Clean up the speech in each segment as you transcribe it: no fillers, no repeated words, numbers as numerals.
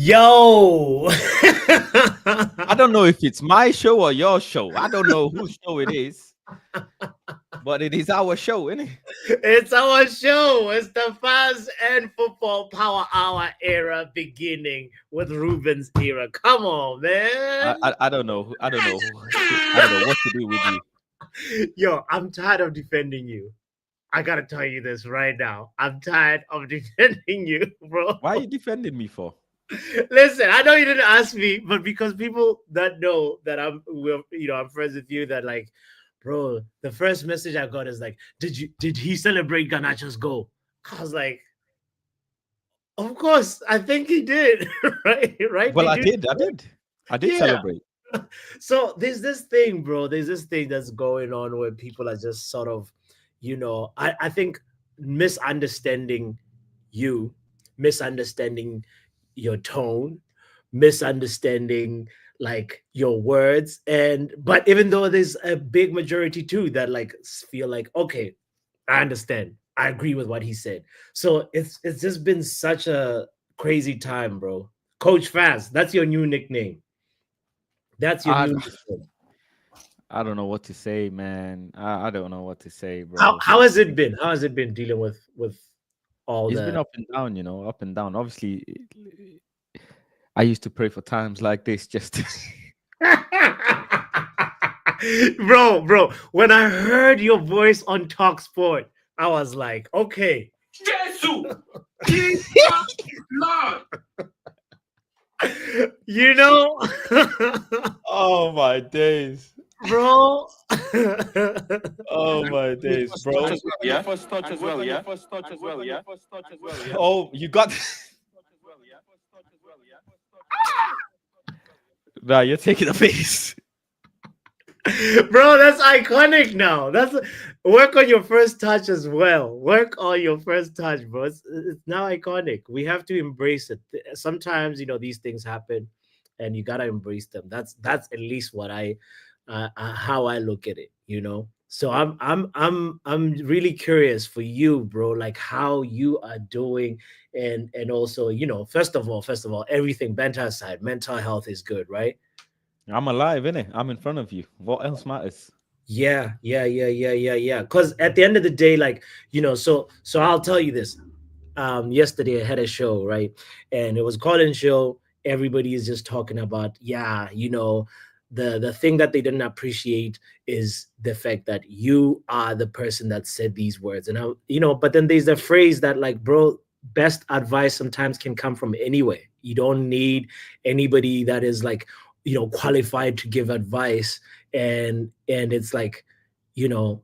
Yo. I don't know if it's my show or your show. I don't know whose show it is, but it is our show, isn't it? It's our show. It's the Fans and Football Power Hour era beginning with Ruben's era. Come on, I, man. I, I don't know. I don't know. I don't know what to do with you. Yo, I'm tired of defending you. I gotta tell you this right now. I'm tired of defending you, bro. Why are you defending me for? Listen, I know you didn't ask me, but because people that know that I'm friends with you, that like, bro, the first message I got is like, did he celebrate Garnacho's goal? I was like, of course, I think he did. Right? Well, Did I you? did. I did Yeah. celebrate. So there's this thing, bro. There's this thing that's going on where people are just sort of, I think misunderstanding you, misunderstanding your tone, misunderstanding like your words. And but even though there's a big majority too that like feel like, okay, I understand. I agree with what he said. So it's just been such a crazy time, bro. Coach Fast, that's your new nickname. That's your I, new nickname. I don't know what to say, man. I don't know what to say, How bro. how has it been? How has it been dealing with all It's been the up and down, up and down. Obviously, I used to pray for times like this just to bro, when I heard your voice on Talk Sport, I was like, okay. Jesus! Jesus Lord! You know, Oh my days. bro. Oh my days, First bro. touch as well, yeah? First touch as well, yeah? First touch as well, yeah? Oh, you got Nah, you're taking a piece. Bro, that's iconic now. That's work on your first touch as well. Work on your first touch, bro. It's now iconic. We have to embrace it. Sometimes, these things happen and you got to embrace them. That's at least what how I look at it. So I'm really curious for you, bro, like how you are doing, and also, first of all, everything banter aside, mental health is good, right? I'm alive, innit? I'm in front of you. What else matters? Yeah. Because at the end of the day, like, so I'll tell you this. Yesterday I had a show, right? And it was call-in show. Everybody is just talking about, yeah, the thing that they didn't appreciate is the fact that you are the person that said these words. And but then there's the phrase that, like, bro, best advice sometimes can come from anywhere. You don't need anybody that is like, qualified to give advice. And it's like, you know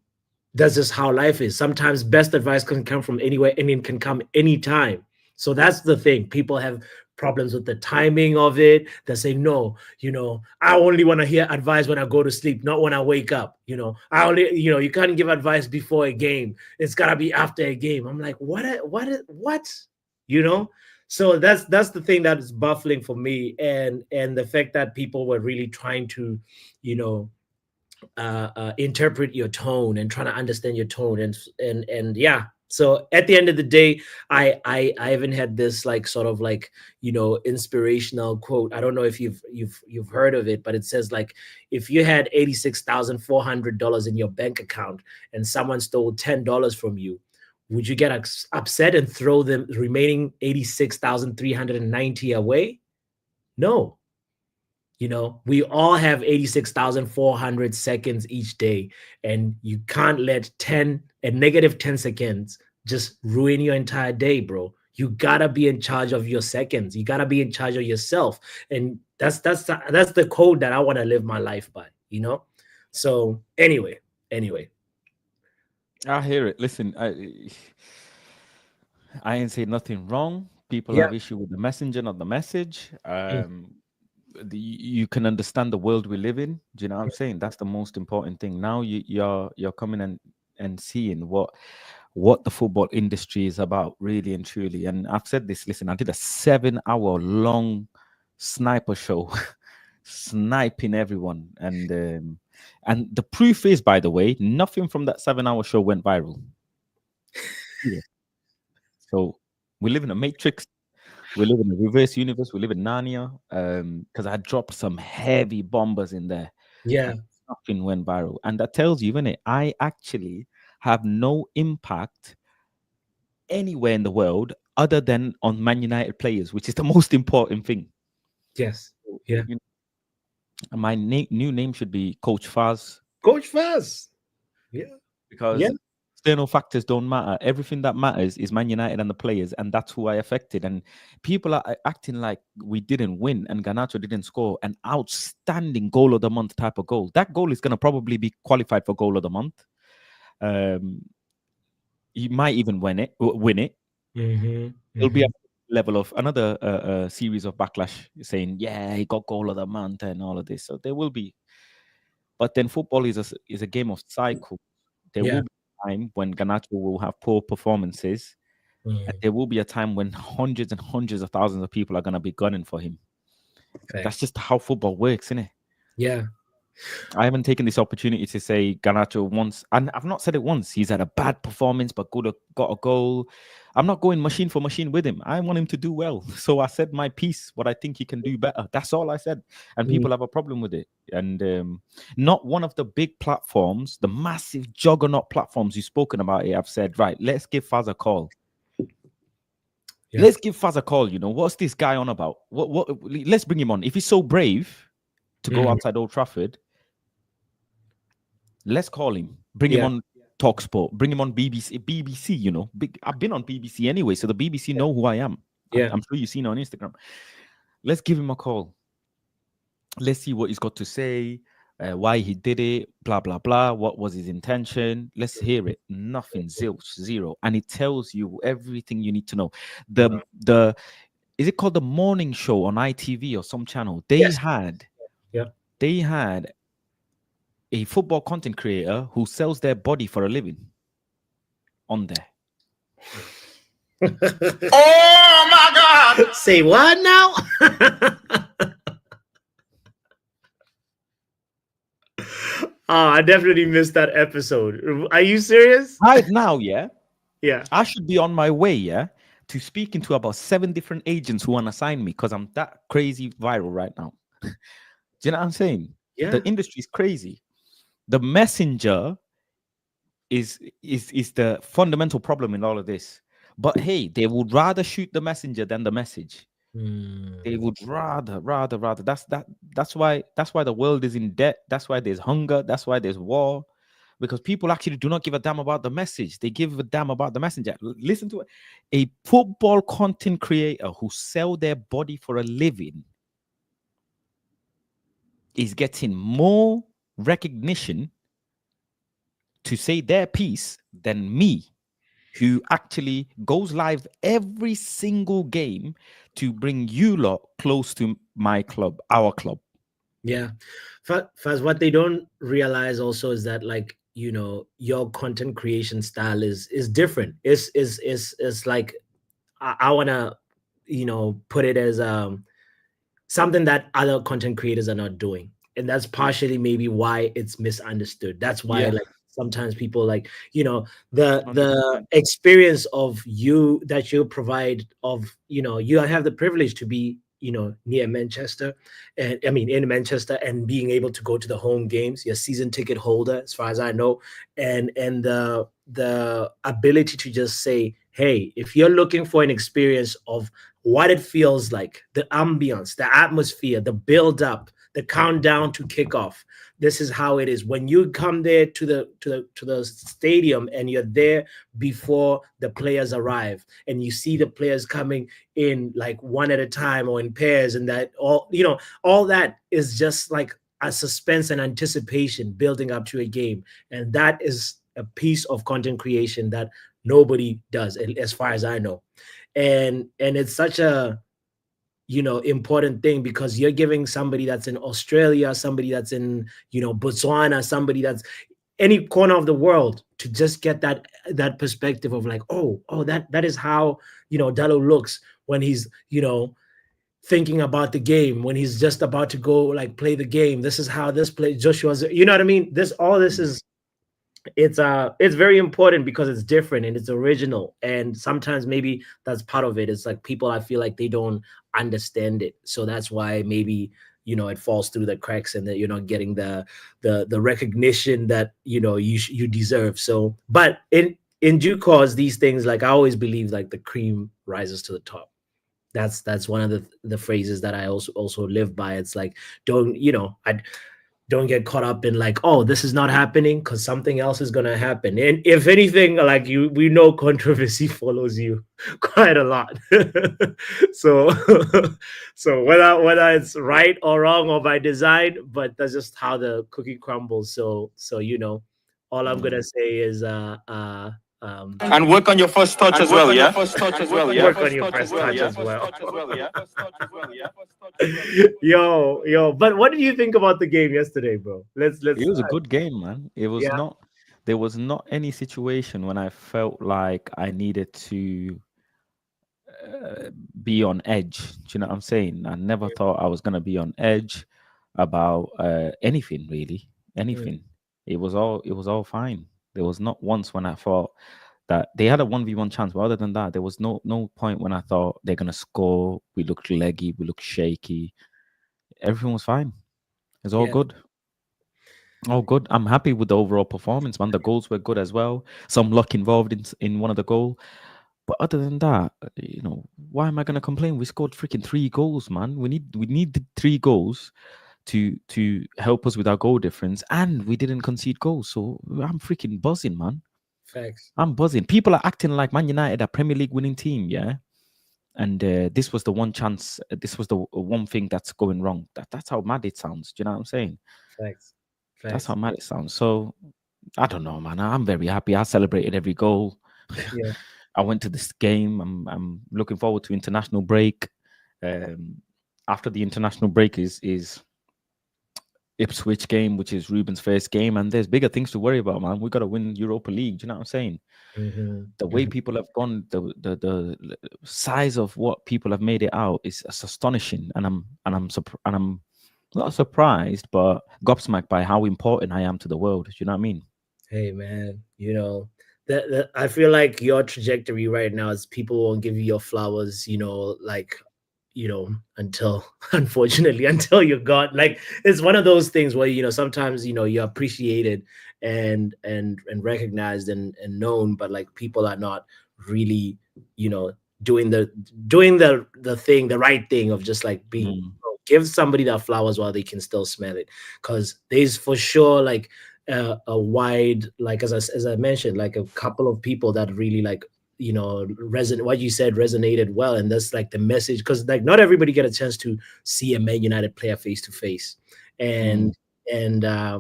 that's just how life is. Sometimes best advice can come from anywhere and it can come anytime. So that's the thing. People have problems with the timing of it. They say, no, I only want to hear advice when I go to sleep, not when I wake up. I only, you can't give advice before a game. It's gotta be after a game. I'm like, what? You know? So that's the thing that is baffling for me. And the fact that people were really trying to, you know, interpret your tone and trying to understand your tone, and yeah. So at the end of the day, I even had this like sort of like, inspirational quote. I don't know if you've heard of it, but it says like, if you had $86,400 in your bank account and someone stole $10 from you, would you get upset and throw the remaining 86,390 away? No. We all have 86,400 seconds each day, and you can't let 10 seconds just ruin your entire day, bro. You gotta be in charge of your seconds. You gotta be in charge of yourself, and that's the code that I want to live my life by. So anyway, I hear it. Listen, I ain't say nothing wrong. People yeah, have issue with the messenger, not the message. mm, You can understand the world we live in. Do you know what I'm saying? That's the most important thing. Now you're coming and seeing what the football industry is about, really and truly. And I've said this. Listen, I did a 7 hour long sniper show, sniping everyone, and the proof is, by the way, nothing from that 7 hour show went viral. Yeah. So we live in a matrix. We live in a reverse universe. We live in Narnia. Because I dropped some heavy bombers in there, Yeah. and nothing went viral. And that tells you, innit? I actually have no impact anywhere in the world other than on Man United players, which is the most important thing. Yes. Yeah. You know, my new name should be Coach Faz, Coach Faz. Yeah. Yeah. because external factors don't matter. Everything that matters is Man United and the players, and that's who I affected. And people are acting like we didn't win and Garnacho didn't score an outstanding goal of the month type of goal. That goal is going to probably be qualified for goal of the month. He might even win it. It'll be a level of another series of backlash saying, yeah, he got goal of the month and all of this. So there will be. But then football is a game of cycle. There Yeah. will be a time when Garnacho will have poor performances. And there will be a time when hundreds and hundreds of thousands of people are going to be gunning for him. Okay. That's just how football works, isn't it? Yeah. I haven't taken this opportunity to say Garnacho once, and I've not said it once. He's had a bad performance, but got a goal. I'm not going machine for machine with him. I want him to do well. So I said my piece, what I think he can do better. That's all I said. And people have a problem with it. And not one of the big platforms, the massive juggernaut platforms you've spoken about it, I've said, right, let's give Faz a call. Yeah. Let's give Faz a call. You know, what's this guy on about? Let's bring him on. If he's so brave to go outside Old Trafford, let's call him. Bring him on TalkSport. Bring him on BBC. You know, I've been on BBC anyway, so the BBC know who I am. Yeah. I'm sure you've seen it on Instagram. Let's give him a call. Let's see what he's got to say. Why he did it. Blah blah blah. What was his intention? Let's hear it. Nothing. Zilch. Zero. And it tells you everything you need to know. The is it called the morning show on ITV or some channel? They had a football content creator who sells their body for a living on there. Oh my God! Say what now? I definitely missed that episode. Are you serious? Right now, yeah. Yeah. I should be on my way, yeah, to speaking to about 7 different agents who want to sign me because I'm that crazy viral right now. Do you know what I'm saying? Yeah. The industry is crazy. The messenger is the fundamental problem in all of this. But hey, they would rather shoot the messenger than the message. They would rather. That's why the world is in debt. That's why there's hunger. That's why there's war. Because people actually do not give a damn about the message. They give a damn about the messenger. Listen to it. A football content creator who sell their body for a living is getting more recognition to say their piece than me, who actually goes live every single game to bring you lot close to my club, our club. Yeah. Faz, what they don't realize also is that, like, you know, your content creation style is different. It's like, I want to, you know, put it as something that other content creators are not doing. And that's partially maybe why it's misunderstood. That's why like sometimes people, like, you know, the 100%. Experience of you that you provide of, you know, you have the privilege to be, you know, near Manchester, and I mean in Manchester, and being able to go to the home games. You're a season ticket holder, as far as I know, and the ability to just say, hey, if you're looking for an experience of what it feels like, the ambience, the atmosphere, the build up, the countdown to kickoff, this is how it is. When you come there to the stadium and you're there before the players arrive, and you see the players coming in like one at a time or in pairs, and that all, you know, all that is just like a suspense and anticipation building up to a game. And that is a piece of content creation that nobody does, as far as I know. And it's such a, you know, important thing, because you're giving somebody that's in Australia, somebody that's in, you know, Botswana, somebody that's any corner of the world, to just get that perspective of like, oh, that is how, you know, Dallo looks when he's, you know, thinking about the game, when he's just about to go like play the game. This is how this play Joshua's, you know what I mean? All this is it's very important because it's different and it's original, and sometimes maybe that's part of it. It's like people, I feel like they don't understand it, so that's why maybe it falls through the cracks and that you're not getting the recognition that you deserve. So but in due course, these things, like I always believe, like the cream rises to the top. That's one of the phrases that I also live by. It's like, don't I don't get caught up in like, oh, this is not happening because something else is gonna happen. And if anything, like we know controversy follows you quite a lot. So so whether it's right or wrong or by design, but that's just how the cookie crumbles. So all I'm gonna say is And work on your first touch as well, yeah? work on your first touch as well. Yo, but what did you think about the game yesterday, bro? Let's It was a good game, man. It was yeah. not. There was not any situation when I felt like I needed to be on edge. Do you know what I'm saying? I never thought I was gonna be on edge about anything really. Anything. It was all fine. There was not once when I thought that they had a 1v1 chance, but other than that, there was no point when I thought they're gonna score. We looked leggy, we looked shaky. Everything was fine. It's all Yeah. good. Oh, good. I'm happy with the overall performance, man. The goals were good as well. Some luck involved in one of the goal. But other than that, why am I gonna complain? We scored freaking 3 goals, man. We need the 3 goals to help us with our goal difference, and we didn't concede goals. So I'm freaking buzzing, man. Facts. I'm buzzing. People are acting like Man United, a Premier League winning team, yeah. And this was the one chance. This was the one thing that's going wrong. That's how mad it sounds. Do you know what I'm saying? Facts. That's how Facts. mad it sounds. So I don't know, man. I'm very happy. I celebrated every goal. Yeah. I went to this game. I'm looking forward to international break. After the international break is Ipswich game, which is Ruben's first game, and there's bigger things to worry about, man. We got to win Europa League. Do you know what I'm saying? Mm-hmm. The way people have gone, the size of what people have made it out is it's astonishing, and I'm not surprised, but gobsmacked by how important I am to the world. Do you know what I mean? Hey man, that I feel like your trajectory right now is people won't give you your flowers, like until unfortunately until you're gone. Like it's one of those things where sometimes you're appreciated and recognized and known, but like people are not really you know doing the thing, the right thing of just like being give somebody their flowers while they can still smell it, because there's for sure like a wide, like as I mentioned, like a couple of people that really like what you said resonated well, and that's like the message, because like not everybody get a chance to see a Man United player face to face, and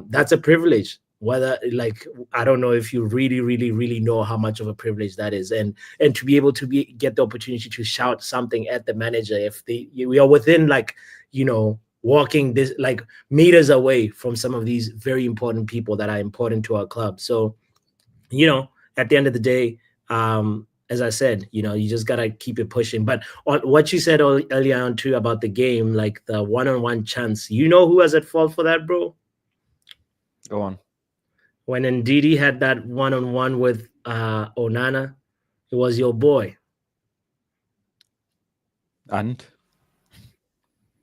that's a privilege. Whether like I don't know if you really know how much of a privilege that is, and to be able to get the opportunity to shout something at the manager if we are within like walking this like meters away from some of these very important people that are important to our club. So at the end of the day, as I said, you just gotta keep it pushing. But on what you said earlier on too about the game, like the one-on-one chance, who was at fault for that, bro? Go on. When Ndidi had that one-on-one with Onana, it was your boy. And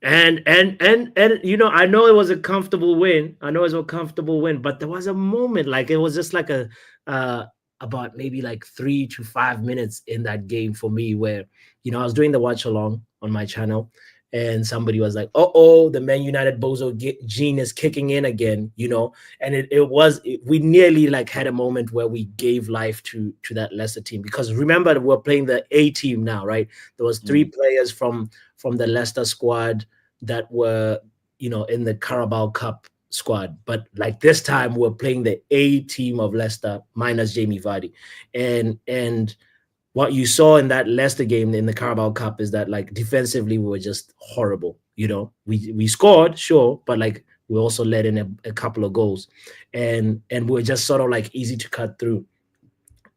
And I know it was a comfortable win. But there was a moment, like it was just like a about maybe like 3 to 5 minutes in that game for me where I was doing the watch along on my channel, and somebody was like, "Oh, the Man United bozo gene is kicking in again," and we nearly like had a moment where we gave life to that Leicester team, because remember we're playing the A team now, right? There was 3 players from the Leicester squad that were in the Carabao Cup squad, but like this time we're playing the A team of Leicester minus Jamie Vardy, and what you saw in that Leicester game in the Carabao Cup is that like defensively we were just horrible. We scored, sure, but like we also let in a couple of goals, and we were just sort of like easy to cut through.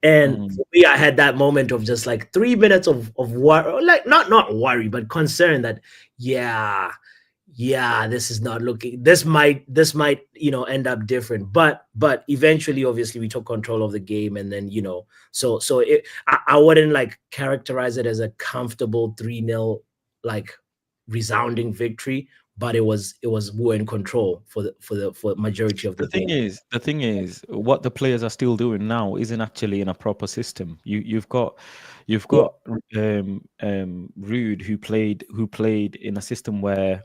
And for me, I had that moment of just like 3 minutes of worry, like not worry, but concern that, yeah, yeah, this is not looking, this might end up different, but eventually obviously we took control of the game, and then I wouldn't like characterize it as a comfortable 3-0 like resounding victory, but it was we were in control for majority of the game. The thing is, what the players are still doing now isn't actually in a proper system. You've got Ruud who played in a system where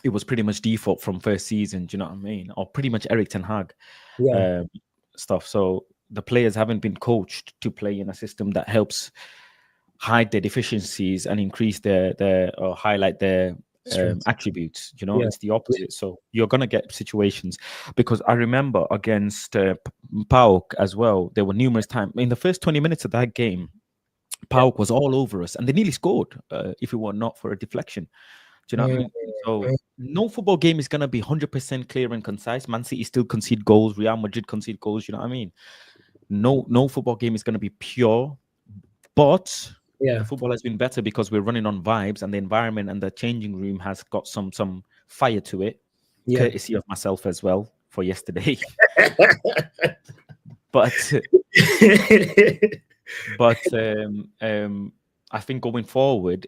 it was pretty much default from first season. Do you know what I mean? Or pretty much Erik ten Hag stuff. So the players haven't been coached to play in a system that helps hide their deficiencies and increase their or highlight their attributes. It's the opposite. So you're gonna get situations, because I remember against PAOK as well, there were numerous times in the first 20 minutes of that game, PAOK was all over us and they nearly scored if it were not for a deflection. Do you know what I mean? So no football game is gonna be 100% clear and concise. Man City still concede goals, Real Madrid concede goals. You know what I mean? No football game is gonna be pure, but the football has been better because we're running on vibes, and the environment and the changing room has got some fire to it, courtesy of myself as well for yesterday. but I think going forward,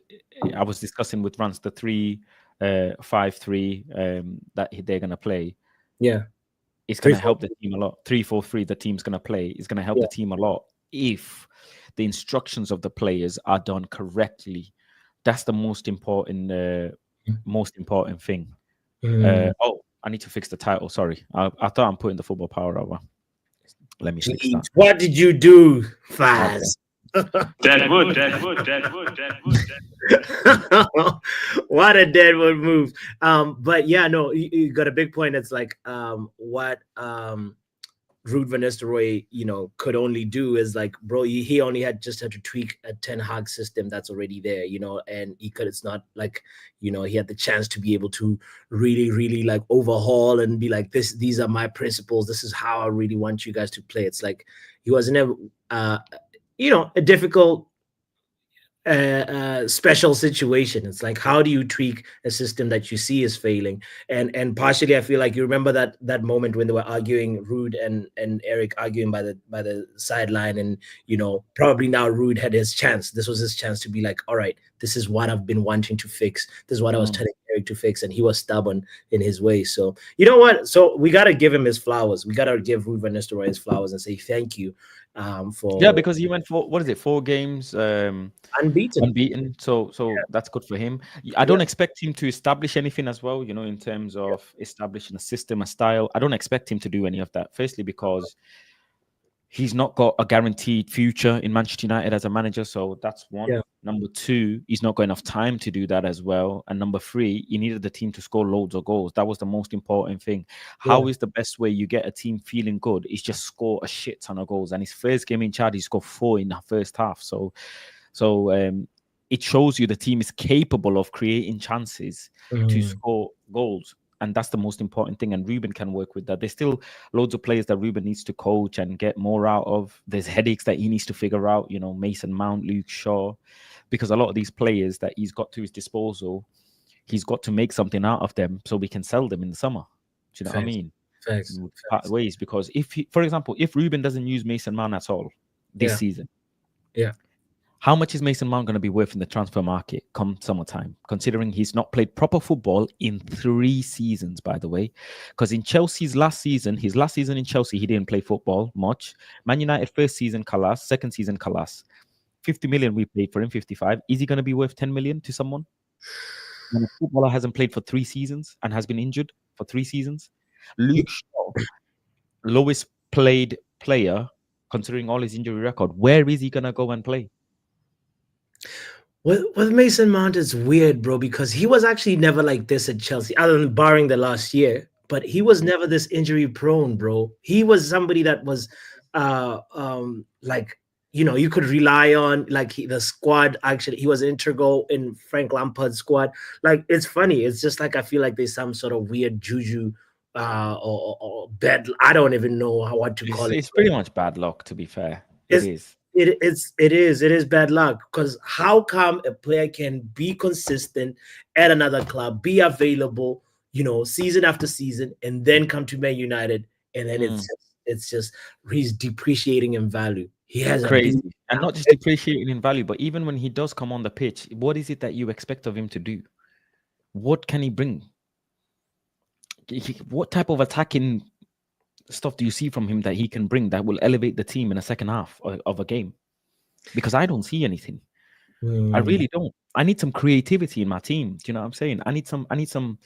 I was discussing with Rance the 3-5-3 that they're going to play. Yeah, it's going to help the team a lot. 3-4-3 the team's going to play is going to help the team a lot if the instructions of the players are done correctly. That's the most important thing. I need to fix the title. Sorry, I thought I'm putting the football power over. Let me fix that. What did you do, Faz? Deadwood. What a Deadwood move. But yeah, no, you got a big point. It's like what Ruud van Nistelrooy, could only do is like, bro, he only had to tweak a Ten Hag system that's already there, and it's not like, he had the chance to be able to really, really like overhaul and be like, these are my principles. This is how I really want you guys to play. It's like he was in a difficult special situation. It's like, how do you tweak a system that you see is failing? And partially, I feel like you remember that moment when they were arguing, Ruud and Eric arguing by the sideline, and probably now Ruud had his chance. This was his chance to be like, all right, this is what I've been wanting to fix. This is what I was telling Eric to fix, and he was stubborn in his way. So you know what? So we gotta give him his flowers. We gotta give Ruud van Nistelrooy his flowers and say thank you because he went for 4 games unbeaten. So that's good for him. I don't expect him to establish anything as well, in terms of establishing a system, a style. I don't expect him to do any of that. Firstly, because he's not got a guaranteed future in Manchester United as a manager. So that's one. Yeah. Number 2, he's not got enough time to do that as well. And number 3, he needed the team to score loads of goals. That was the most important thing. How is the best way you get a team feeling good is just score a shit ton of goals. And his first game in charge, he scored 4 in the first half. So it shows you the team is capable of creating chances to score goals. And that's the most important thing. And Ruben can work with that. There's still loads of players that Ruben needs to coach and get more out of. There's headaches that he needs to figure out, Mason Mount, Luke Shaw, because a lot of these players that he's got to his disposal, he's got to make something out of them so we can sell them in the summer. Do you know what I mean? Facts. Ways, because for example, if Ruben doesn't use Mason Mount at all this season, how much is Mason Mount going to be worth in the transfer market come summertime, considering he's not played proper football in 3 seasons, by the way? Because in Chelsea's last season in Chelsea, he didn't play football much. Man United first season, Kalas. Second season, Kalas. 50 million we paid for him, 55. Is he going to be worth 10 million to someone? When a footballer hasn't played for 3 seasons and has been injured for 3 seasons? Luke Shaw, lowest played player, considering all his injury record. Where is he going to go and play? With Mason Mount, it's weird, bro, because he was actually never like this at Chelsea, other than barring the last year. But he was never this injury prone, bro. He was somebody that was, like, you could rely on. Like the squad, actually, he was integral in Frank Lampard's squad. Like, it's funny. It's just like I feel like there's some sort of weird juju or bad. I don't even know what to call it. It's pretty much bad luck, to be fair. It is. It is bad luck, because how come a player can be consistent at another club, be available, season after season, and then come to Man United, and then it's just he's depreciating in value. He has a big, Crazy. And not just depreciating in value, but even when he does come on the pitch, what is it that you expect of him to do? What can he bring? What type of attacking stuff do you see from him that he can bring that will elevate the team in the second half of a game? Because I don't see anything. I really don't. I need some creativity in my team. Do you know what I'm saying? I need some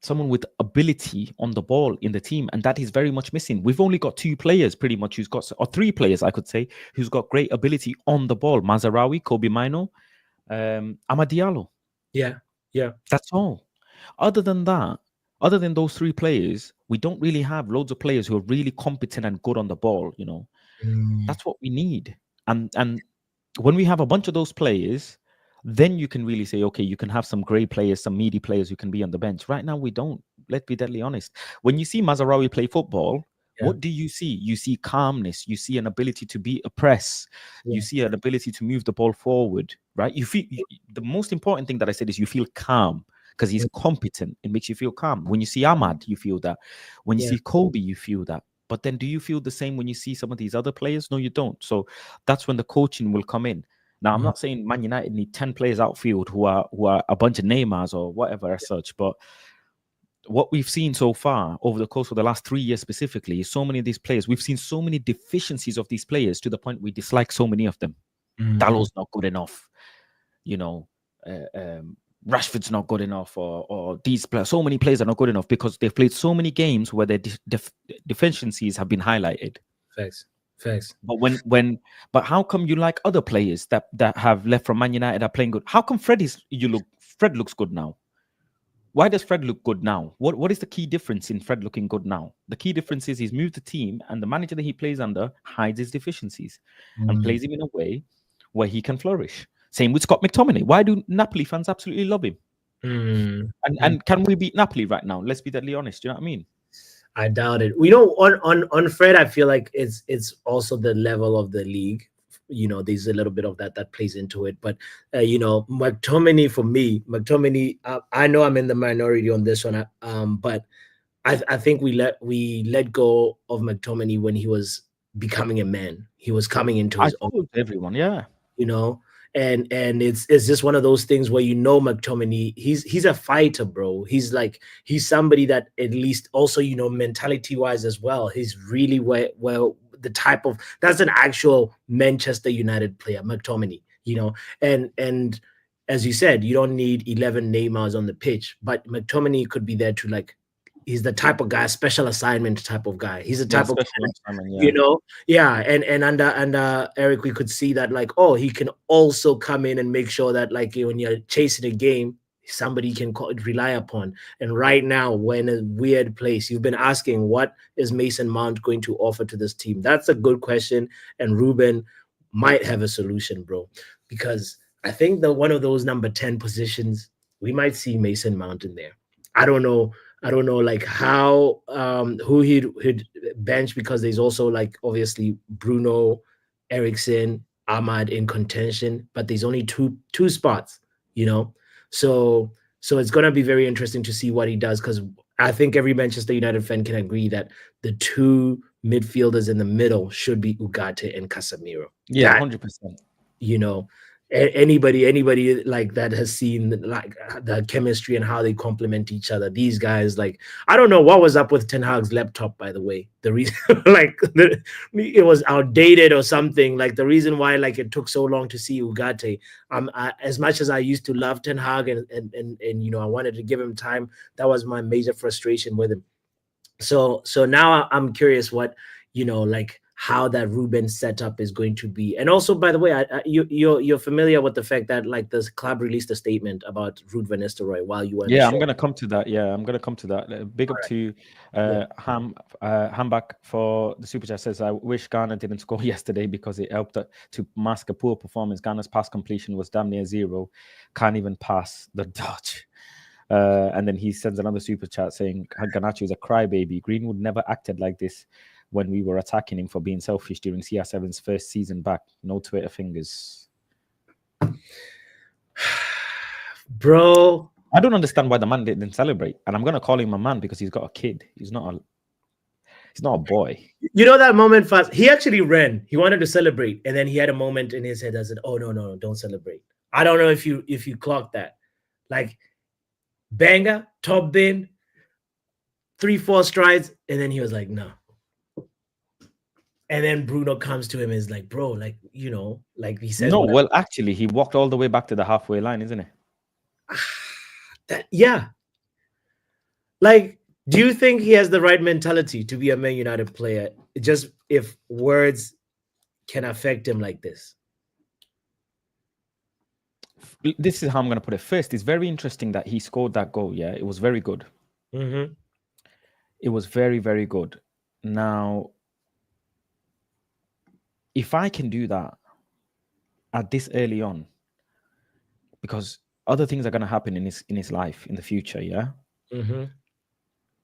someone with ability on the ball in the team, and that is very much missing. We've only got 2 players pretty much or 3 players, I could say, who's got great ability on the ball: Mazraoui, Kobe Mino, Amad Diallo. Yeah. That's all. Other than those 3 players, we don't really have loads of players who are really competent and good on the ball. That's what we need. And when we have a bunch of those players, then you can really say, okay, you can have some great players, some meaty players who can be on the bench. Right now, we don't. Let's be deadly honest. When you see Mazraoui play football, what do you see? You see calmness. You see an ability to beat a press. You see an ability to move the ball forward, right? The most important thing that I said is you feel calm, because he's competent. It makes you feel calm. When you see Ahmad, you feel that. When you see Kobe, you feel that. But then do you feel the same when you see some of these other players? No, you don't. So that's when the coaching will come in. Now, I'm not saying Man United need 10 players outfield who are a bunch of Neymars or whatever as such, but what we've seen so far over the course of the last 3 years specifically, so many of these players, we've seen so many deficiencies of these players to the point we dislike so many of them. Dallow's not good enough, Rashford's not good enough, or these players, so many players are not good enough because they've played so many games where their deficiencies have been highlighted. Facts. But how come you like other players that have left from Man United are playing good? How come Fred looks good now? Why does Fred look good now? What is the key difference in Fred looking good now? The key difference is he's moved the team, and the manager that he plays under hides his deficiencies and plays him in a way where he can flourish. Same with Scott McTominay. Why do Napoli fans absolutely love him? And can we beat Napoli right now? Let's be deadly honest. Do you know what I mean? I doubt it. On Fred, I feel like it's also the level of the league. There's a little bit of that plays into it. But McTominay, for me, I know I'm in the minority on this one. But I think we let go of McTominay when he was becoming a man. He was coming into his own. Everyone, yeah. And it's just one of those things where McTominay, he's a fighter, bro. He's somebody that at least also mentality wise as well. He's really well the type of, that's an actual Manchester United player, McTominay. And as you said, you don't need 11 Neymars on the pitch, but McTominay could be there to he's the type of guy, special assignment type of guy. He's the type of guy, and under Eric, we could see that he can also come in and make sure that when you're chasing a game, somebody can rely upon. And right now, we're in a weird place. You've been asking, what is Mason Mount going to offer to this team? That's a good question, and Ruben might have a solution, bro, because I think that one of those number 10 positions, we might see Mason Mount in there. I don't know how who he'd bench, because there's also obviously Bruno, Eriksen, Ahmad in contention, but there's only two spots, so it's gonna be very interesting to see what he does, because I think every Manchester United fan can agree that the 2 midfielders in the middle should be Ugarte and Casemiro. Yeah, 100%. Anybody that has seen the chemistry and how they complement each other. These guys, I don't know what was up with Ten Hag's laptop, by the way. The reason it was outdated or something. The reason why it took so long to see Ugarte. As much as I used to love Ten Hag and I wanted to give him time, that was my major frustration with him. So now I'm curious what how that Ruben setup is going to be. And also, by the way, you're familiar with the fact that the club released a statement about Ruud van Nistelrooy while you were I'm going to come to that. I'm going to come to that. Big up to Hambach for the super chat. Says, I wish Ghana didn't score yesterday because it helped to mask a poor performance. Ghana's pass completion was damn near 0. Can't even pass the Dutch. And then he sends another super chat saying Garnacho is a crybaby. Greenwood never acted like this when we were attacking him for being selfish during CR7's first season back. No Twitter fingers. Bro, I don't understand why the man didn't celebrate. And I'm going to call him a man because he's got a kid. He's not a boy. you know that moment fast. He actually ran. He wanted to celebrate, and then he had a moment in his head that said, "Oh no, don't celebrate." I don't know if you clocked that. Like banger, top bin, 3-4 strides, and then he was like, "No." And then Bruno comes to him and is like, "Bro, like, you know, like he says." No, well, actually, he walked all the way back to the halfway line, isn't it? Yeah. Like, do you think he has the right mentality to be a Man United player? Just if words can affect him like this. This is how I'm going to put it. First, it's very interesting that he scored that goal. Yeah, it was very good. Mm-hmm. It was very, very good. Now, if I can do that at this early on, because other things are going to happen in his life in the future, yeah? Mm-hmm.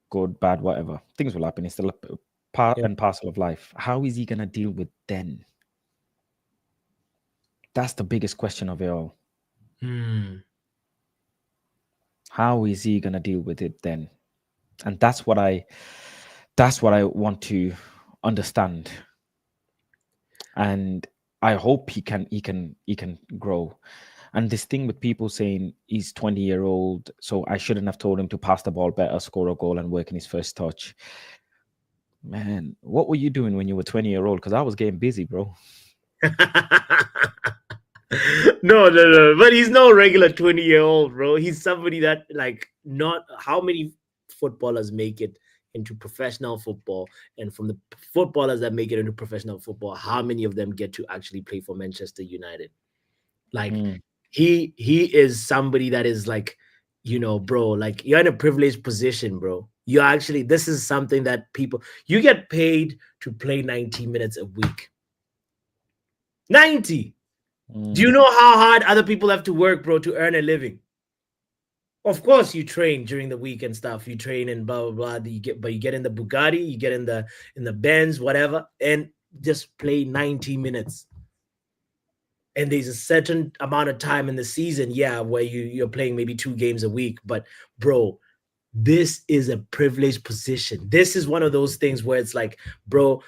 Good, bad, whatever. Things will happen. It's still a part and parcel of life. How is he going to deal with then? That's the biggest question of it all. How is he going to deal with it then? And that's what I want to understand. And I hope he can grow. And this thing with people saying he's 20-year-old, so I shouldn't have told him to pass the ball better, score a goal, and work in his first touch. Man, what were you doing when you were 20-year-old? Because I was getting busy, bro. No. But he's no regular 20-year-old, bro. He's somebody that, like, not how many footballers make it into professional football, and from the footballers that make it into professional football, how many of them get to actually play for Manchester United? Like, he is somebody that is like, you know, bro, like, you're in a privileged position, bro. You actually, this is something that you get paid to play 90 minutes a week. 90. Do you know how hard other people have to work, bro, to earn a living? Of course, you train during the week and stuff. You train and blah blah blah. You get in the Bugatti, you get in the Benz, whatever, and just play 90 minutes. And there's a certain amount of time in the season, where you're playing maybe 2 games a week. But bro, this is a privileged position. This is one of those things where it's like, bro,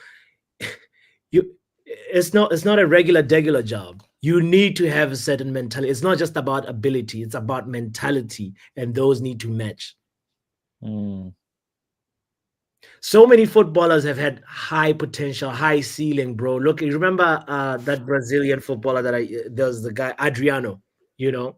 it's not a regular job. You need to have a certain mentality. It's not just about ability, it's about mentality, and those need to match. So many footballers have had high potential, high ceiling, bro. Look, you remember that Brazilian footballer there's the guy Adriano, you know?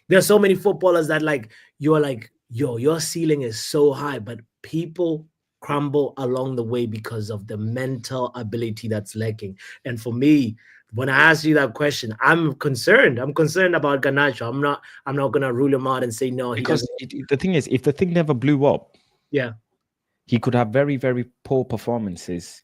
There's so many footballers that, like, you're like, yo, your ceiling is so high, but people crumble along the way because of the mental ability that's lacking. And for me, when I ask you that question, I'm concerned. I'm concerned about Garnacho. I'm not gonna rule him out and say no. Because the thing is, if the thing never blew up, he could have very, very poor performances,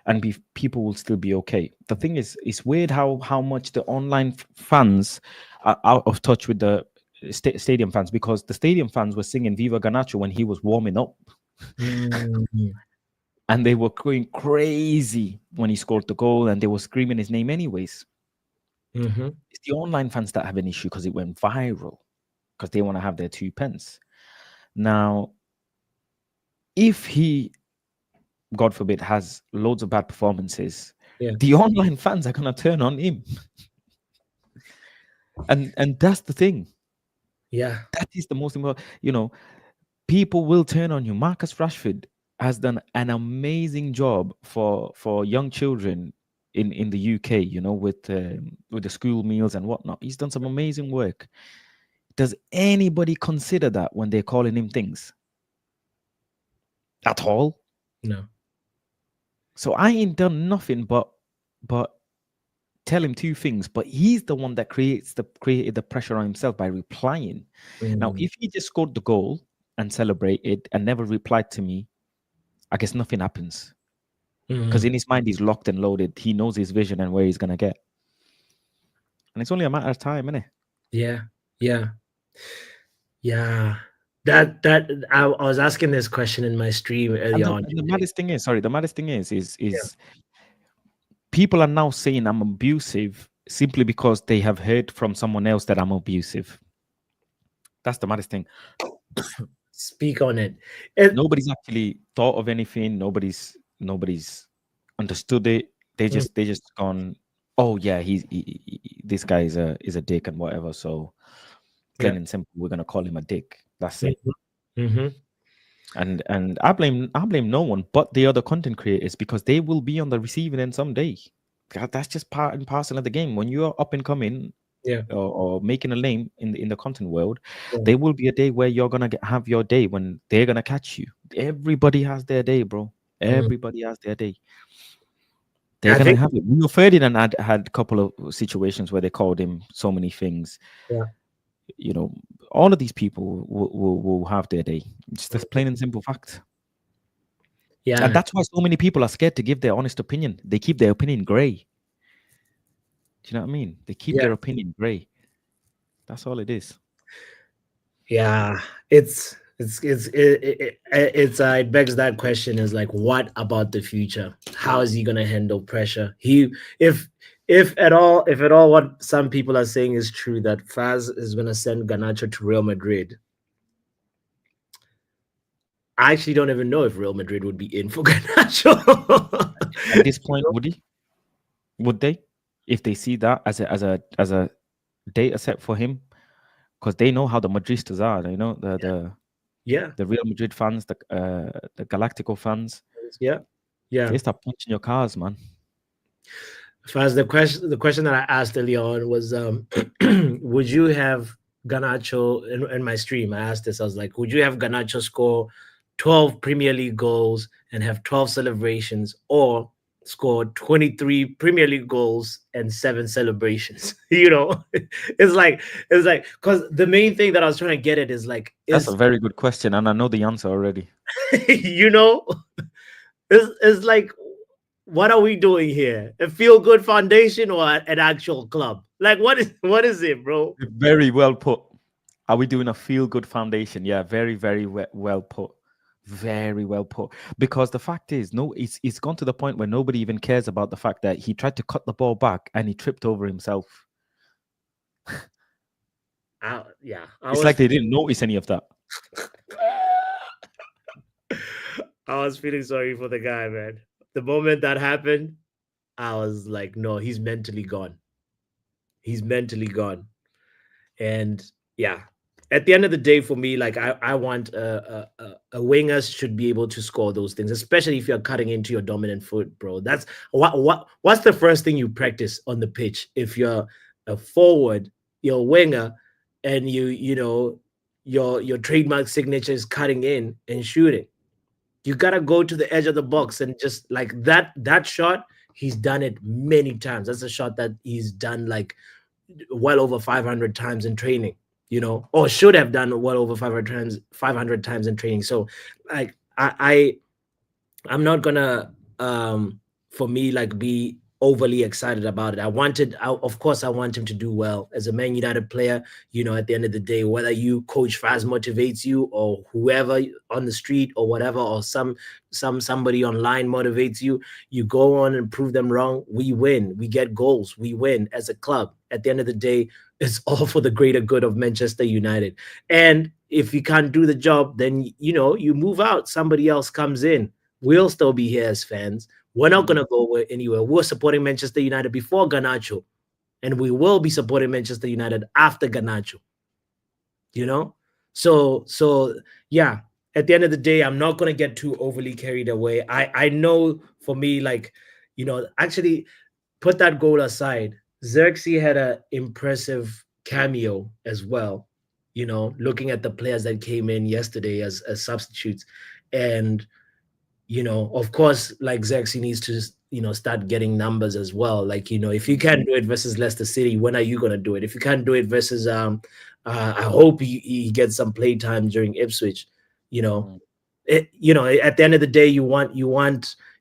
and people will still be okay. The thing is, it's weird how much the online fans are out of touch with the stadium fans, because the stadium fans were singing "Viva Garnacho" when he was warming up. And they were going crazy when he scored the goal, and they were screaming his name anyways. It's the online fans that have an issue because it went viral, because they want to have their 2 pence. Now, if he, God forbid, has loads of bad performances, the online fans are going to turn on him. And that's the thing. That is the most important. You know, people will turn on you. Marcus Rashford has done an amazing job for young children in the UK, you know, with the school meals and whatnot. He's done some amazing work. Does anybody consider that when they're calling him things? At all? No. So I ain't done nothing but tell him 2 things, but he's the one that created the pressure on himself by replying. Now, if he just scored the goal and celebrated and never replied to me, I guess nothing happens. Because in his mind, he's locked and loaded. He knows his vision and where he's going to get. And it's only a matter of time, isn't it? Yeah. I was asking this question in my stream earlier on. And the maddest thing is, sorry, the maddest thing is Yeah. people are now saying I'm abusive simply because they have heard from someone else that I'm abusive. That's the maddest thing. Speak on it. Nobody's actually thought of anything. Nobody's understood it. They just gone, oh yeah, this guy is a dick and whatever. So plain and simple, we're gonna call him a dick. That's it. Mm-hmm. And I blame no one but the other content creators, because they will be on the receiving end someday. That's just part and parcel of the game. When you are up and coming, or making a name in the content world, there will be a day where you're gonna have your day when they're gonna catch you. Everybody has their day, bro. Everybody has their day. They're gonna have it. Rio Ferdinand had a couple of situations where they called him so many things. Yeah. You know, all of these people will have their day. It's just plain and simple fact. Yeah. And that's why so many people are scared to give their honest opinion. They keep their opinion grey. Do you know what I mean? They keep their opinion grey. That's all it is. Yeah, it begs that question, is like, what about the future? How is he gonna handle pressure? If at all, what some people are saying is true, that Faz is gonna send Garnacho to Real Madrid. I actually don't even know if Real Madrid would be in for Garnacho. At this point, would they? If they see that as a data set for him, because they know how the Madristas are, you know, the Real Madrid fans, the Galactico fans. Yeah. They start punching your cars, man. Faz, the question that I asked earlier on was, would you have Garnacho in my stream? I asked this. I was like, would you have Garnacho score 12 Premier League goals and have 12 celebrations, or score 23 Premier League goals and 7 celebrations? You know, it's like because the main thing that I was trying to get at is like, that's a very good question, and I know the answer already. You know, it's like, what are we doing here? A feel-good foundation or an actual club? Like, what is it, bro? Very well put. Are we doing a feel-good foundation? Yeah, very, very well put. Very well put. Because the fact is, it's gone to the point where nobody even cares about the fact that he tried to cut the ball back and he tripped over himself. It's like they didn't notice any of that. I was feeling sorry for the guy, man. The moment that happened, I was like, no, he's mentally gone. He's mentally gone. And yeah, at the end of the day, for me, like, I want a winger should be able to score those things, especially if you're cutting into your dominant foot, bro. That's what's the first thing you practice on the pitch? If you're a forward, you're a winger, and you know your trademark signature is cutting in and shooting. You gotta go to the edge of the box and just like that shot. He's done it many times. That's a shot that he's done like well over 500 times in training, you know, or should have done well over 500 times in training. So like I'm not gonna for me like be overly excited about it. Of course I want him to do well as a Man United player. You know, at the end of the day, whether you coach Faz motivates you, or whoever on the street or whatever, or somebody online motivates you, you go on and prove them wrong. We win, we get goals, we win as a club. At the end of the day, it's all for the greater good of Manchester United. And if you can't do the job, then you know, you move out, somebody else comes in. We'll still be here as fans. We're not going to go anywhere. We're supporting Manchester United before Garnacho, and we will be supporting Manchester United after Garnacho. You know? So yeah, at the end of the day, I'm not going to get too overly carried away. I know for me, like, you know, actually put that goal aside, Zirkzee had an impressive cameo as well, you know, looking at the players that came in yesterday as substitutes. And you know, of course, like Zirkzee needs to, you know, start getting numbers as well. Like, you know, if you can't do it versus Leicester City, when are you going to do it? If you can't do it versus, I hope he gets some play time during Ipswich. You know, you know, at the end of the day, you want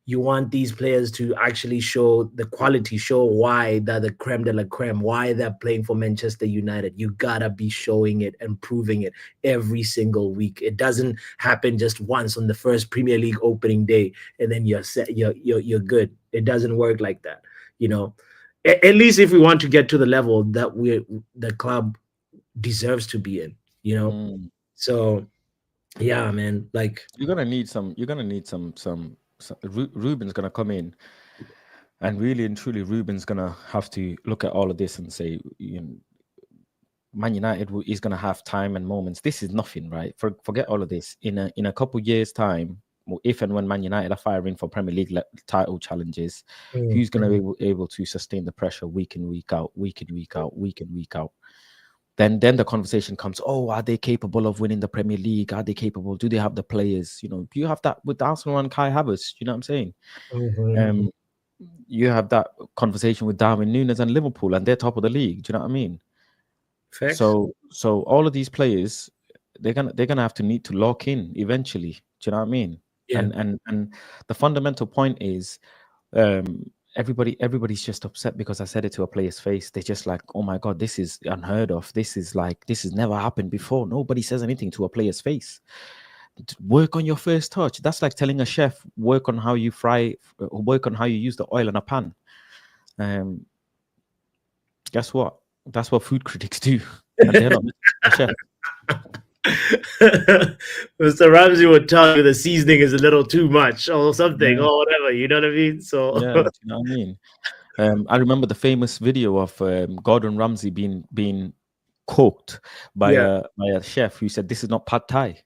you want these players to actually show the quality, show why they're the creme de la creme, why they're playing for Manchester United. You gotta be showing it and proving it every single week. It doesn't happen just once on the first Premier League opening day and then you're set, you're good. It doesn't work like that, you know. At least if we want to get to the level that the club deserves to be in, you know. So yeah, man, like you're gonna need some Ruben's gonna come in, and really and truly Ruben's gonna have to look at all of this and say, you know, Man United is gonna have time and moments. This is nothing, right? Forget all of this. In a couple years time, if and when Man United are firing for Premier League title challenges, who's gonna be able to sustain the pressure week in, week out, week in, week out, week in, week out? Then the conversation comes, oh, are they capable of winning the Premier League? Are they capable? Do they have the players? You know, you have that with Arsenal and Kai Havertz. You know what I'm saying? You have that conversation with Darwin Núñez and Liverpool, and they're top of the league. Do you know what I mean? Facts. So all of these players, they're gonna have to need to lock in eventually. Do you know what I mean? Yeah. And the fundamental point is, everybody's just upset because I said it to a player's face. They're just like, oh my God, this is unheard of. This has never happened before. Nobody says anything to a player's face. Work on your first touch. That's like telling a chef, work on how you fry, work on how you use the oil in a pan. Guess what? That's what food critics do. And they're not a chef. Mr. Ramsey would tell you the seasoning is a little too much or something or whatever. You know what I mean? So yeah, you know what I mean. I remember the famous video of Gordon Ramsay being cooked by a chef who said, "This is not pad thai."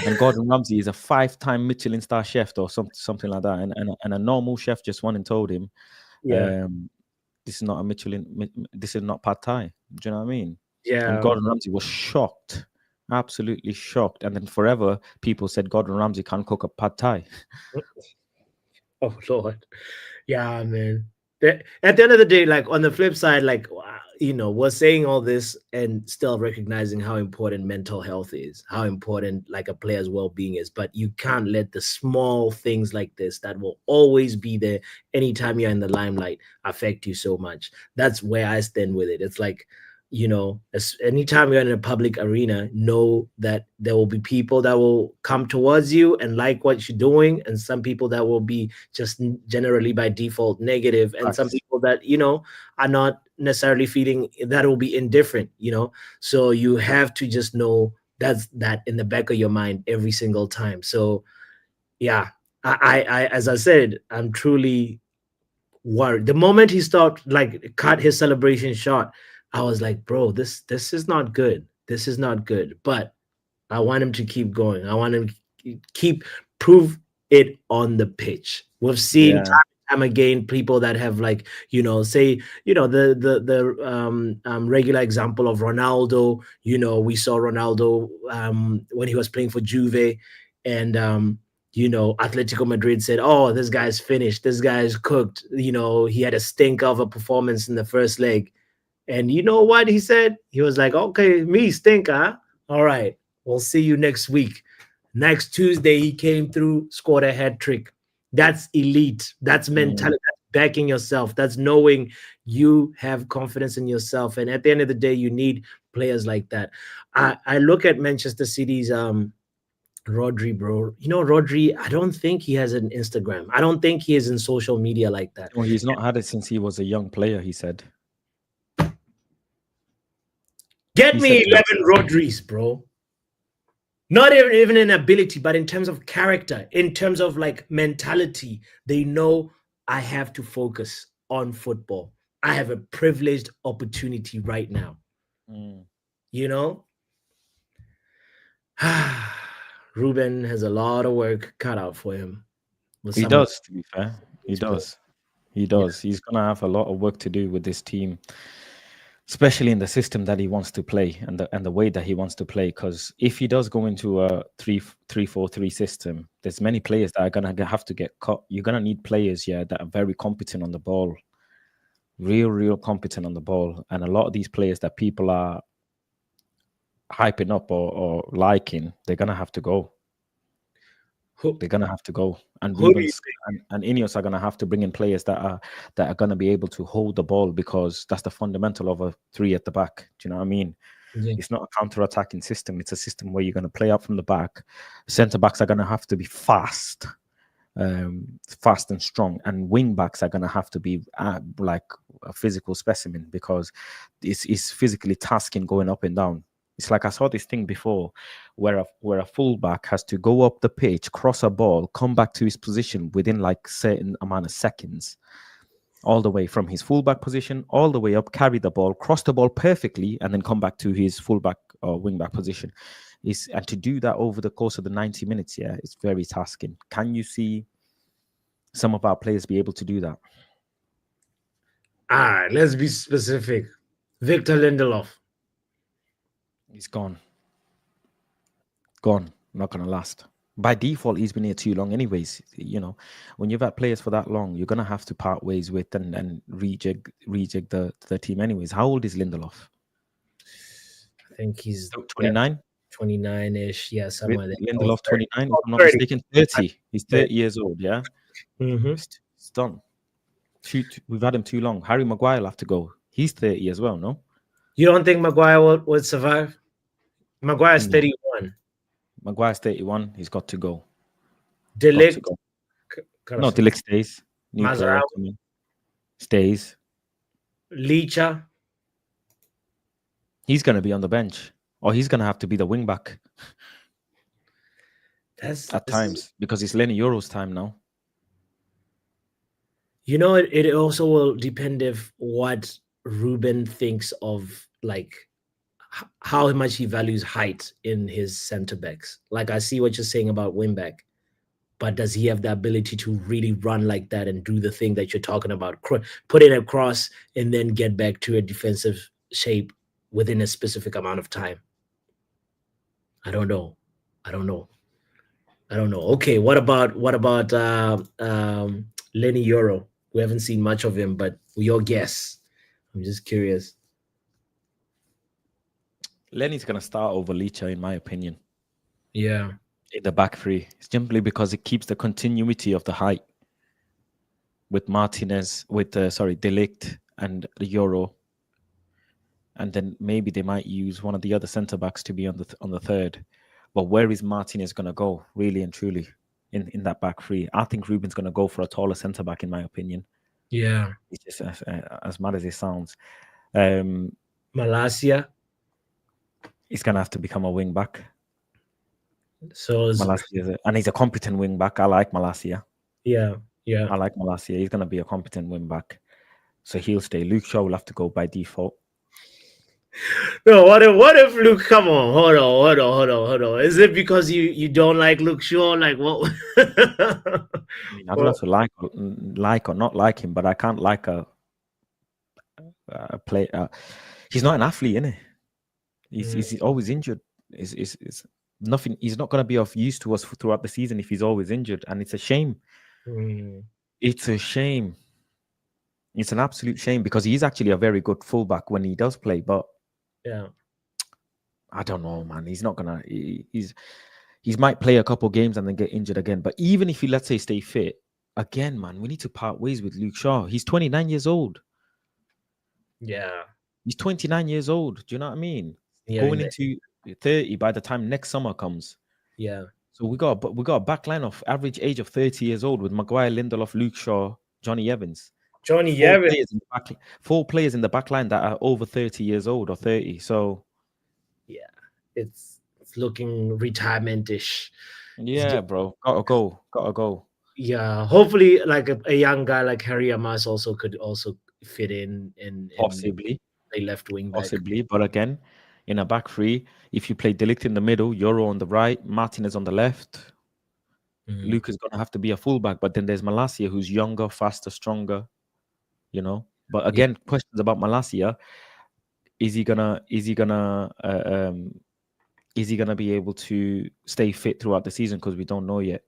And Gordon Ramsay is a 5-time Michelin star chef or something like that. And a normal chef just went and told him, this is not a Michelin, this is not pad thai. Do you know what I mean? Yeah. And Gordon Ramsay was shocked, absolutely shocked. And then forever people said Gordon Ramsay can't cook a pad thai. Oh Lord. Yeah, man. At the end of the day, like on the flip side, like, you know, we're saying all this and still recognizing how important mental health is, how important like a player's well-being is. But you can't let the small things like this that will always be there anytime you're in the limelight affect you so much. That's where I stand with it. It's like, you know, anytime you're in a public arena, know that there will be people that will come towards you and like what you're doing, and some people that will be just generally by default negative, and some people that, you know, are not necessarily feeling that will be indifferent, you know. So you have to just know that's that in the back of your mind every single time. So yeah, I as I said, I'm truly worried. The moment he stopped, like cut his celebration short, I was like, bro, this is not good. This is not good. But I want him to keep going. I want him to keep prove it on the pitch. We've seen time and time again people that have, like, you know, say, you know, the regular example of Ronaldo. You know, we saw Ronaldo when he was playing for Juve, and you know, Atletico Madrid said, oh, this guy's finished. This guy's cooked. You know, he had a stink of a performance in the first leg. And you know what he said? He was like, okay, me stink, huh? All right, we'll see you next week. Next Tuesday, he came through, scored a hat trick. That's elite. That's mentality. That's backing yourself. That's knowing you have confidence in yourself. And at the end of the day, you need players like that. I look at Manchester City's Rodri, bro. You know, Rodri, I don't think he has an Instagram. I don't think he is in social media like that. Well, he's not had it since he was a young player, he said. Get me 11 Rodris, bro. Not even in ability, but in terms of character, in terms of like mentality. They know I have to focus on football. I have a privileged opportunity right now. You know? Ruben has a lot of work cut out for him. He does, to be fair. He does. He does. Yeah. He's going to have a lot of work to do with this team, especially in the system that he wants to play and the way that he wants to play. Because if he does go into a 3-4-3 system, there's many players that are going to have to get cut. You're going to need players, that are very competent on the ball, real competent on the ball. And a lot of these players that people are hyping up or liking, they're going to have to go. They're gonna have to go, and Who do you Ruben's and Ineos are gonna have to bring in players that are gonna be able to hold the ball, because that's the fundamental of a three at the back. Do you know what I mean? Yeah. It's not a counter-attacking system. It's a system where you're gonna play out from the back. Centre backs are gonna have to be fast and strong, and wing backs are gonna have to be like a physical specimen, because it's physically tasking going up and down. It's like I saw this thing before where a fullback has to go up the pitch, cross a ball, come back to his position within like certain amount of seconds, all the way from his fullback position, all the way up, carry the ball, cross the ball perfectly, and then come back to his fullback or wingback position. And to do that over the course of the 90 minutes, yeah, it's very tasking. Can you see some of our players be able to do that? Let's be specific. Victor Lindelof. He's gone. Not gonna last. By default, he's been here too long anyways. You know, when you've had players for that long, you're gonna have to part ways with and rejig the team anyways. How old is Lindelof? I think he's 29? 29-ish. Yeah, somewhere there. Lindelof 29, if I'm not 30. mistaken. 30. He's 30 years old, yeah? Mm-hmm. It's done. We've had him too long. Harry Maguire will have to go. He's 30 as well, no? You don't think Maguire would survive? Maguire's 31. Maguire's 31. He's got to go. De Ligt. No, De Ligt stays. Stays. Licha. He's going to be on the bench, or he's going to have to be the wing back. At times, because it's Lenny Euro's time now. You know, it also will depend if what Ruben thinks of, like, how much he values height in his center backs. Like, I see what you're saying about wing back, but does he have the ability to really run like that and do the thing that you're talking about, put it across and then get back to a defensive shape within a specific amount of time? I don't know. Okay, what about Lenny Euro? We haven't seen much of him, but your guess. I'm just curious. Lenny's going to start over Licha, in my opinion. Yeah. In the back three. It's simply because it keeps the continuity of the height with Martinez, with De Ligt and the Euro. And then maybe they might use one of the other centre backs to be on the third. But where is Martinez going to go, really and truly, in that back three? I think Ruben's going to go for a taller centre back, in my opinion. Yeah. It's just as mad as it sounds. Malacia. He's going to have to become a wing back. So and he's a competent wing back. I like Malacia. Yeah. I like Malacia. He's going to be a competent wing back. So he'll stay. Luke Shaw will have to go by default. No, what if Luke? Come on, hold on. Is it because you don't like Luke Shaw? Like what? I mean, I don't have to like or not like him, but I can't like a play. He's not an athlete, is he? He's always injured. It's nothing. He's not going to be of use to us throughout the season if he's always injured, and it's a shame. It's a shame. It's an absolute shame, because he's actually a very good fullback when he does play, but. Yeah, I don't know, man. He's not gonna. He might play a couple games and then get injured again. But even if he, let's say, stay fit again, man, we need to part ways with Luke Shaw. He's 29 years old. Yeah, he's 29 years old. Do you know what I mean? Yeah, going into 30 by the time next summer comes. Yeah. So we got a back line of average age of 30 years old with Maguire, Lindelof, Luke Shaw, Johnny Evans. Four players in the back line that are over 30 years old or 30. So yeah, it's looking retirement-ish. Yeah, bro. Gotta go. Yeah, hopefully like a young guy like Harry Amas could fit in possibly a left wing back. Possibly, but again, in a back three, if you play De Ligt in the middle, Euro on the right, Martinez on the left, Luke is gonna have to be a fullback. But then there's Malacia, who's younger, faster, stronger. You know, but again, questions about Malacia. Is he gonna be able to stay fit throughout the season? Because we don't know yet.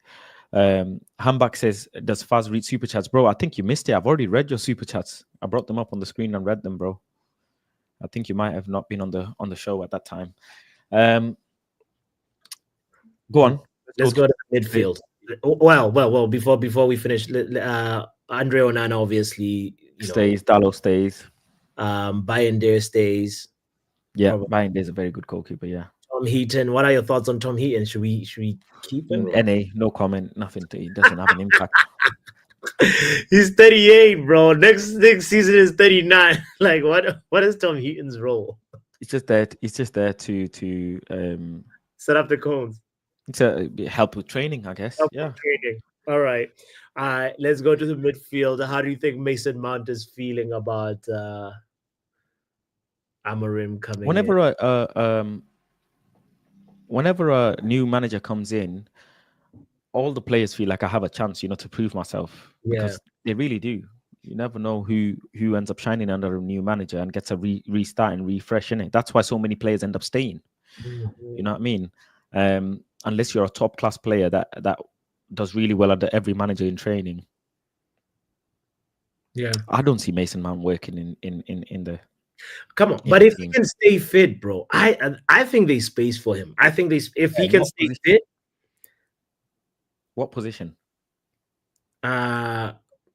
Hambak says, does Faz read super chats? Bro, I think you missed it. I've already read your super chats. I brought them up on the screen and read them, bro. I think you might have not been on the show at that time. Go on. Let's go to midfield. Well. Before we finish, Andre Onana obviously, Stays. Dallo stays. Bayern stays. Yeah, Probably. Bayern is a very good goalkeeper. Yeah. Tom Heaton. What are your thoughts on Tom Heaton? Should we keep him? NA, no comment. Nothing. He doesn't have an impact. He's 38, bro. Next season is 39. Like, what is Tom Heaton's role? It's just that it's just there to set up the cones. To help with training, I guess. Yeah. Training. All right. Let's go to the midfield. How do you think Mason Mount is feeling about Amorim coming in? Whenever a new manager comes in, all the players feel like I have a chance, to prove myself, because they really do. You never know who ends up shining under a new manager and gets a restart and refresh in it. That's why so many players end up staying. Mm-hmm. You know what I mean? Unless you're a top class player that does really well under every manager in training. Yeah, I don't see Mason Mount working in the. Come on, but if he can stay fit, bro, I think there's space for him. I think if he can stay fit. What position?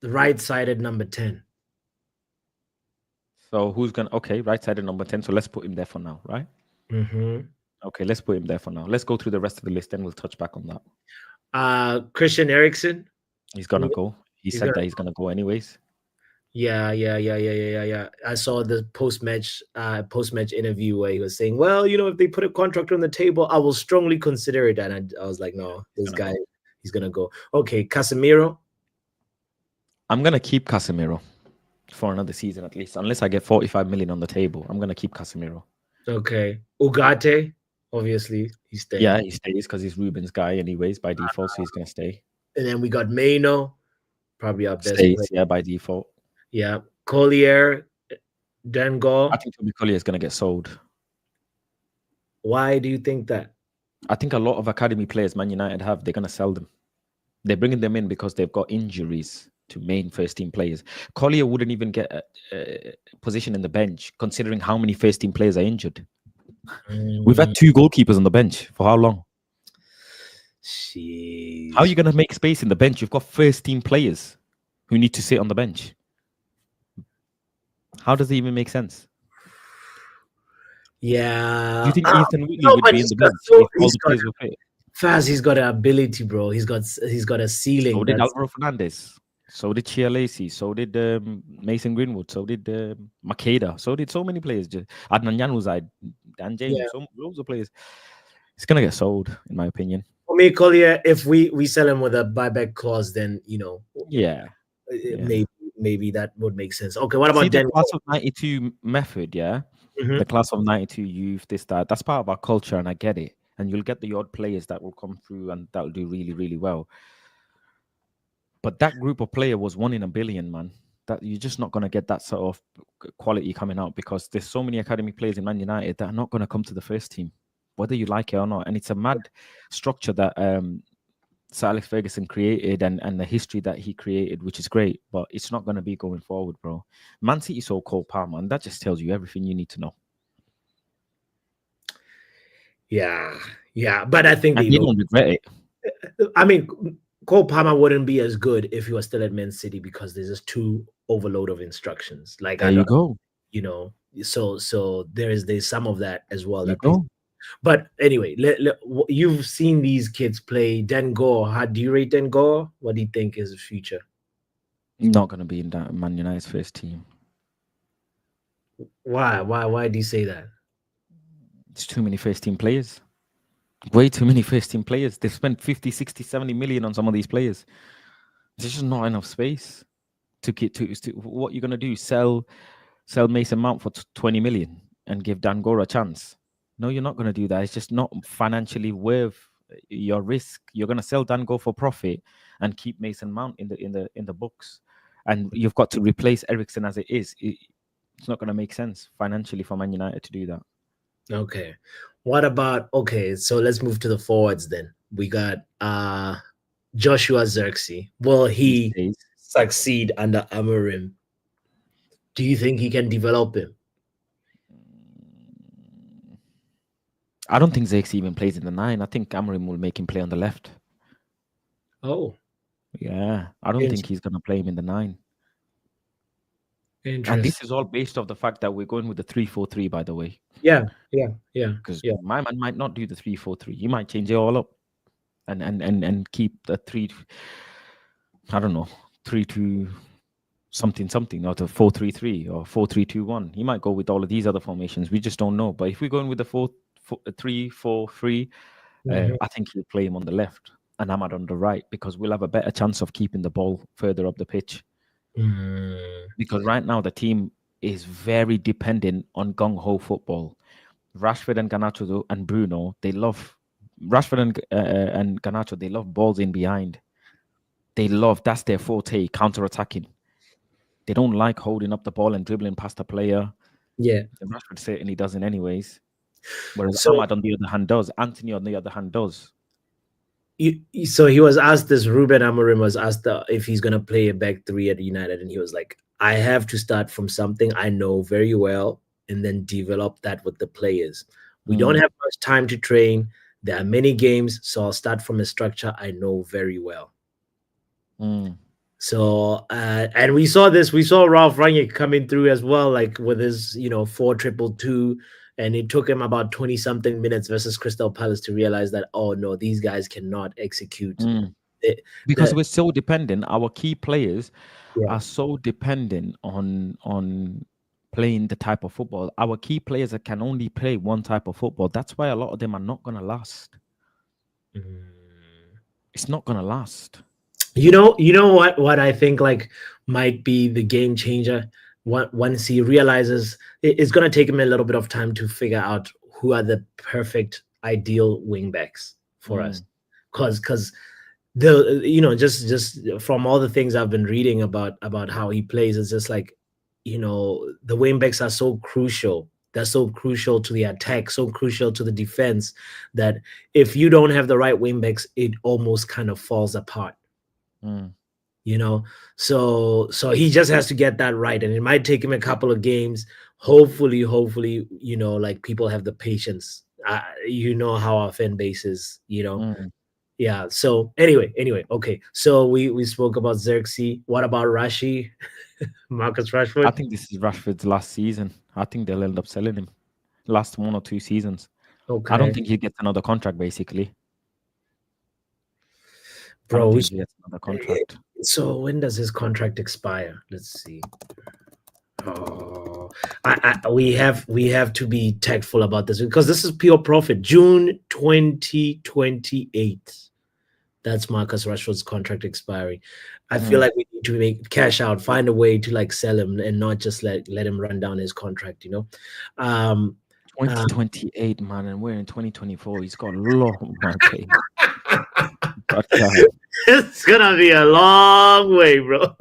Right-sided number 10. So who's gonna? Okay, right-sided number 10. So let's put him there for now, right? Mm-hmm. Okay, let's put him there for now. Let's go through the rest of the list, then we'll touch back on that. Christian Eriksen. He's gonna go. He said that he's gonna go anyways. Yeah. I saw the post-match interview where he was saying, well, if they put a contract on the table, I will strongly consider it. And I was like, no, this guy, he's gonna go. Okay, Casemiro. I'm gonna keep Casemiro for another season at least, unless I get 45 million on the table. I'm gonna keep Casemiro. Okay, Ugarte. Obviously, he stays. Yeah, he stays because he's Ruben's guy anyways by default, so he's gonna stay. And then we got Maino, probably our best. Stays, yeah, by default. Yeah, Collier, Dengor. I think Collier is gonna get sold. Why do you think that? I think a lot of academy players Man United have, they're gonna sell them. They're bringing them in because they've got injuries to main first team players. Collier wouldn't even get a position in the bench, considering how many first team players are injured. We've had 2 goalkeepers on the bench for how long? Jeez. How are you going to make space in the bench? You've got first team players who need to sit on the bench. How does it even make sense? Yeah. Do you think Ethan Whitley would be in the bench? Faz, he's got an ability, bro. He's got a ceiling. So did Alvaro Fernandes. So did Chia Lacey. So did Mason Greenwood. So did Makeda. So did so many players. Adnan Januzaj, Dan James. So loads of players. It's gonna get sold, in my opinion. For me, Collier, if we sell him with a buyback clause, then maybe that would make sense. Okay, what about the class of 92 method? Yeah, the class of 92 youth. That's part of our culture, and I get it. And you'll get the odd players that will come through and that will do really, really well. But that group of player was 1 in a billion, man. That you're just not going to get that sort of quality coming out because there's so many academy players in Man United that are not going to come to the first team, whether you like it or not. And it's a mad structure that Sir Alex Ferguson created and the history that he created, which is great. But it's not going to be going forward, bro. Man City sold Cole Palmer, and that just tells you everything you need to know. Yeah, but I think they don't regret it. I mean, Cole Palmer wouldn't be as good if he was still at Man City because there's just too overload of instructions. Like there you go. So there's some of that as well. But anyway, you've seen these kids play. Dengor, how do you rate Dengor? What do you think is the future? Not going to be in that Man United's first team. Why do you say that? It's too many first team players. Way too many first team players. They've spent 50, 60, 70 million on some of these players. There's just not enough space to get to what you're going to do. Sell Mason Mount for 20 million and give Dengor a chance. No, you're not going to do that. It's just not financially worth your risk. You're going to sell Dengor for profit and keep Mason Mount in the books. And you've got to replace Eriksen as it is. It's not going to make sense financially for Man United to do that. Okay. What about so let's move to the forwards then. We got Joshua Zirkzee. Will he succeed under Amorim? Do you think he can develop him? I don't think Zirkzee even plays in the 9. I think Amorim will make him play on the left. Oh, Yeah, I don't think he's going to play him in the 9. And interesting. this is all based off the fact that we're going with the 3-4-3, by the way. Yeah. Because my man might not do the 3-4-3. He might change it all up and keep the 3. I don't know, 3-2 something, or the 4-3-3 or 4-3-2-1. He might go with all of these other formations. We just don't know. But if we're going with the 3-4-3, I think he'll play him on the left and Ahmad on the right, because we'll have a better chance of keeping the ball further up the pitch. Because right now the team is very dependent on gung-ho football. Rashford and Garnacho and Bruno, they love Rashford and Garnacho. They love balls in behind. That's their forte, counter-attacking. They don't like holding up the ball and dribbling past the player. Yeah, Rashford certainly doesn't, anyways. Whereas Ahmad, on the other hand, does. Antony, on the other hand, does. So he was asked this. Ruben Amorim was asked if he's going to play a back 3 at United, and he was like, "I have to start from something I know very well, and then develop that with the players. We don't have much time to train. There are many games, so I'll start from a structure I know very well." So, and we saw Ralph Rangnick coming through as well, like with his, 4-2-2, and it took him about 20-something minutes versus Crystal Palace to realize that, oh no, these guys cannot execute. Because we're so dependent. Our key players are so dependent on playing the type of football. Our key players that can only play one type of football. That's why a lot of them are not going to last. It's not going to last. You know what I think like might be the game changer. Once he realizes, it's going to take him a little bit of time to figure out who are the perfect ideal wing backs for us, because the just from all the things I've been reading about how he plays, it's just like, the wing backs are so crucial. They're so crucial to the attack, so crucial to the defense, that if you don't have the right wing backs, it almost kind of falls apart. So he just has to get that right, and it might take him a couple of games. Hopefully, like, people have the patience. How our fan base is, Yeah. So anyway, okay. So we spoke about Zirkzee. What about Rashi? Marcus Rashford? I think this is Rashford's last season. I think they'll end up selling him last 1 or 2 seasons. Okay. I don't think he gets another contract, basically. Bro, he gets another contract. So when does his contract expire? Let's see. Oh, we have to be tactful about this, because this is pure profit. June 2028. That's Marcus Rashford's contract expiring. I feel like we need to make cash out, find a way to like sell him and not just let him run down his contract. 2028, man, and we're in 2024. He's got a lot of my pay. It's gonna be a long way, bro.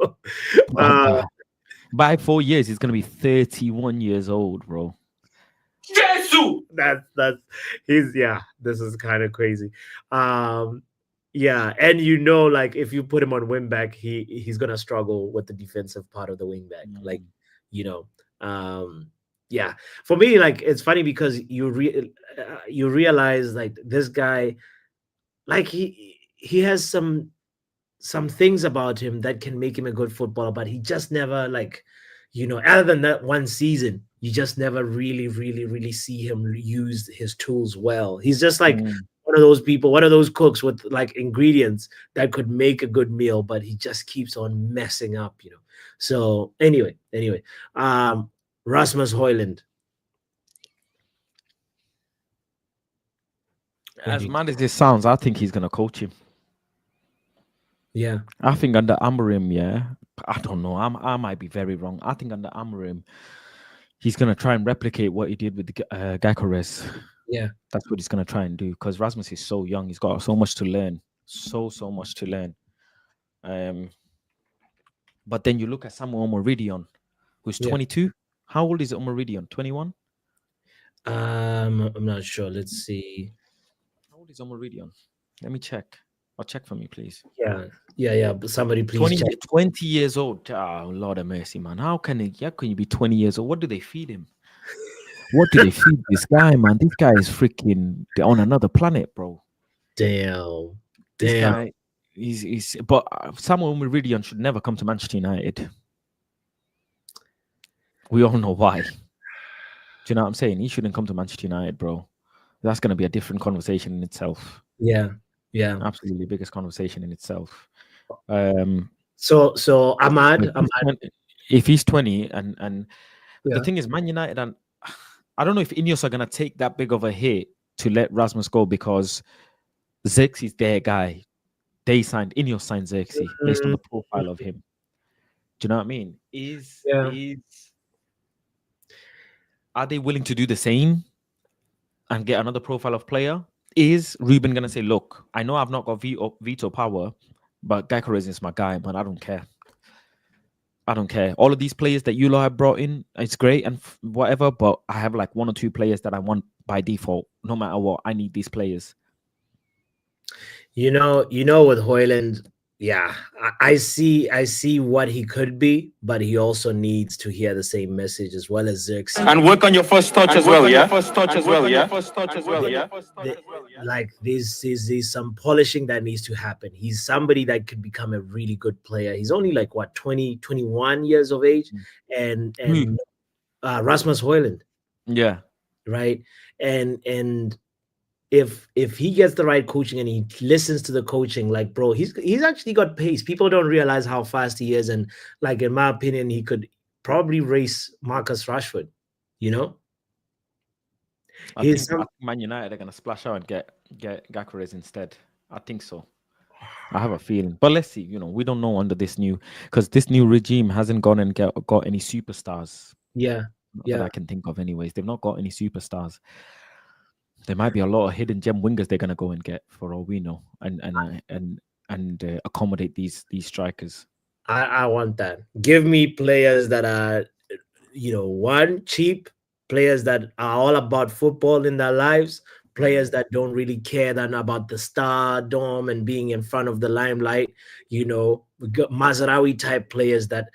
By 4 years, he's gonna be 31 years old, bro. Jesus! This is kind of crazy. And like, if you put him on wing back, he's gonna struggle with the defensive part of the wing back. For me, like, it's funny because you realize, like, this guy, like, he has some things about him that can make him a good footballer, but he just never, like, other than that one season, you just never really, really, really see him use his tools well. He's just like one of those people, one of those cooks with like ingredients that could make a good meal, but he just keeps on messing up, So anyway, Rasmus Hojlund. As mad as this sounds, I think he's gonna coach him. Yeah, I think under Amorim, I don't know. I might be very wrong. I think under Amorim, he's gonna try and replicate what he did with the Gyökeres. Yeah, that's what he's gonna try and do, because Rasmus is so young. He's got so much to learn, so much to learn. But then you look at Samuel Meridian, who's 22. How old is Meridian? 21. I'm not sure. Let's see. How old is Meridian? Let me check. I'll check for me, please. Yeah. Somebody please 20 years old. Oh, Lord of mercy, man. How can you be 20 years old? What do they feed him? What do they feed this guy, man? This guy is freaking on another planet, bro. Damn. This guy, But Samuel Meridian should never come to Manchester United. We all know why. Do you know what I'm saying? He shouldn't come to Manchester United, bro. That's going to be a different conversation in itself. Yeah. Absolutely biggest conversation in itself. So Ahmad, if he's 20 and yeah. the thing is, Man United, and I don't know if Ineos are going to take that big of a hit to let Rasmus go, because Zirkzee's their guy. Ineos signed Zirkzee based on the profile of him. Do you know what I mean? Are they willing to do the same and get another profile of player? Is Ruben going to say, look, I know I've not got veto power, but Gyökeres is my guy, but I don't care. All of these players that you lot have brought in, it's great and whatever, but I have like one or two players that I want by default. No matter what, I need these players. You know, with Hojlund, yeah, I see what he could be, but he also needs to hear the same message as well as Zirkzee. And work on your first touch as well, yeah? Like there's some polishing that needs to happen. He's somebody that could become a really good player. He's only like what 21 years of age, and Rasmus Hojlund. Yeah. Right. And if he gets the right coaching and he listens to the coaching, like, bro, he's actually got pace. People don't realize how fast he is, and like, in my opinion, he could probably race Marcus Rashford. You know, I think Man United are gonna splash out and get Gyökeres instead. I think so. I have a feeling, but let's see. You know, we don't know under this new regime hasn't gone and got any superstars. Yeah. That I can think of. Anyways, they've not got any superstars. There might be a lot of hidden gem wingers they're gonna go and get, for all we know, and accommodate these strikers. I want that. Give me players that are, one, cheap, players that are all about football in their lives, players that don't really care then about the stardom and being in front of the limelight. We got Mazraoui type players that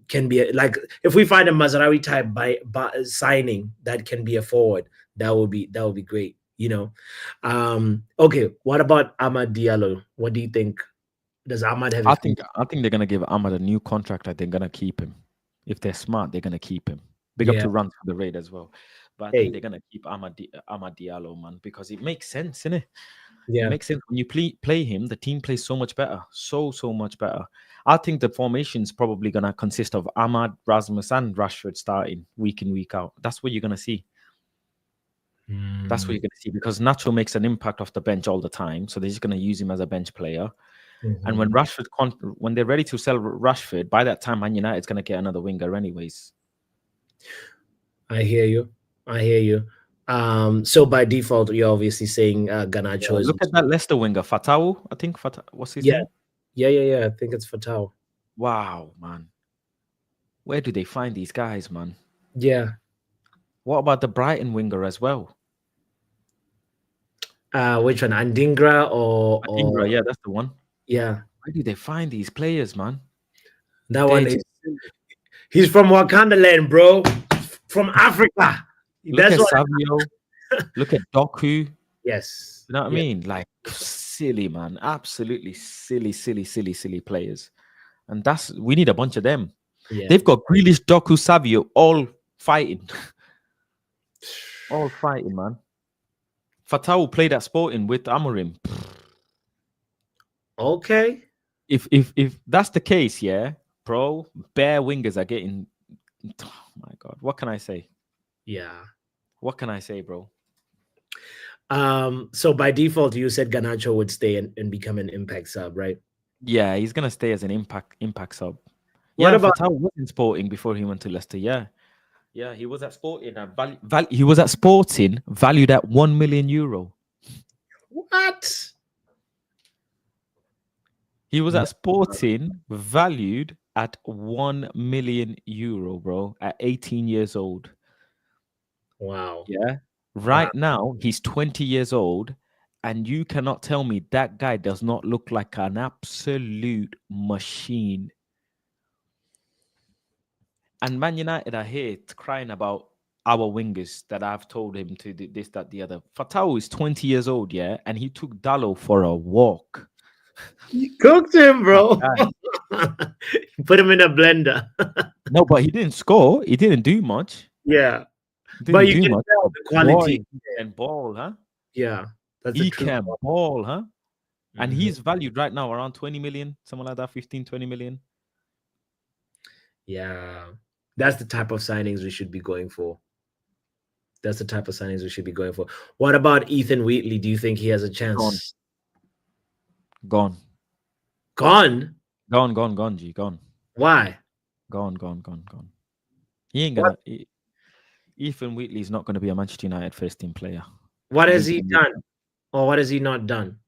can be like, if we find a Mazraoui type by signing that can be a forward, that would be great. Okay, what about Amad Diallo? What do you think? Does Ahmad have? I think they're gonna give Ahmad a new contract. I think they're gonna keep him. If they're smart, they're gonna keep him. Big up to run for the raid as well. But I think they're gonna keep Amad Diallo, man, because it makes sense, innit? Yeah, it makes sense when you play him. The team plays so much better, so much better. I think the formation's probably gonna consist of Ahmad, Rasmus, and Rashford starting week in, week out. That's what you're gonna see. That's what you're gonna see, because Nacho makes an impact off the bench all the time, so they're just gonna use him as a bench player. And when when they're ready to sell Rashford, by that time, Man United's gonna get another winger, anyways. I hear you. So by default, you're obviously saying Garnacho. Look at that Leicester winger, Fatau. I think what's his name? Yeah. I think it's Fatau. Wow, man. Where do they find these guys, man? Yeah. What about the Brighton winger as well? Which one? Andingra or Andingra? Yeah, that's the one. Yeah. Where do they find these players, man? That one is. He's from Wakanda land, bro. From Africa. Look at Savio. Look at Doku. Yes. You know what I mean? Like, silly, man. Absolutely silly players. And we need a bunch of them. Yeah. They've got Grealish, Doku, Savio all fighting. All fighting, man. Fatau played at Sporting with Amorim. Okay. If that's the case, yeah, bro, bare wingers are getting. Oh my God, what can I say? Yeah. What can I say, bro? So by default, you said Garnacho would stay and become an impact sub, right? Yeah, he's gonna stay as an impact sub. What about Fatau was in Sporting before he went to Leicester? Yeah, he was at Sporting. He was at Sporting, valued at €1 million. What? He was at Sporting, valued at €1 million, bro, at 18 years old. Wow. Yeah. Right now, he's 20 years old, and you cannot tell me that guy does not look like an absolute machine. And Man United are here crying about our wingers that I've told him to do this, that, the other. Fatau is 20 years old, yeah, and he took Dallo for a walk. You cooked him, bro. Guy. Put him in a blender. No, but he didn't score. He didn't do much. Yeah, He but didn't you do can much. tell the Boy, quality. he can ball, huh? Yeah, that's the He true can quality. ball, huh? And Mhm. he's valued right now around 20 million, something like that, 15, 20 million. Yeah, that's the type of signings we should be going for. That's the type of signings we should be going for. What about Ethan Wheatley? Do you think he has a Gone. chance? Gone. Gone? Gone, G. Gone. Why? Gone. He ain't What? gonna. Ethan Wheatley is not going to be a Manchester United first team player. What You has need he to- done, or what has he not done?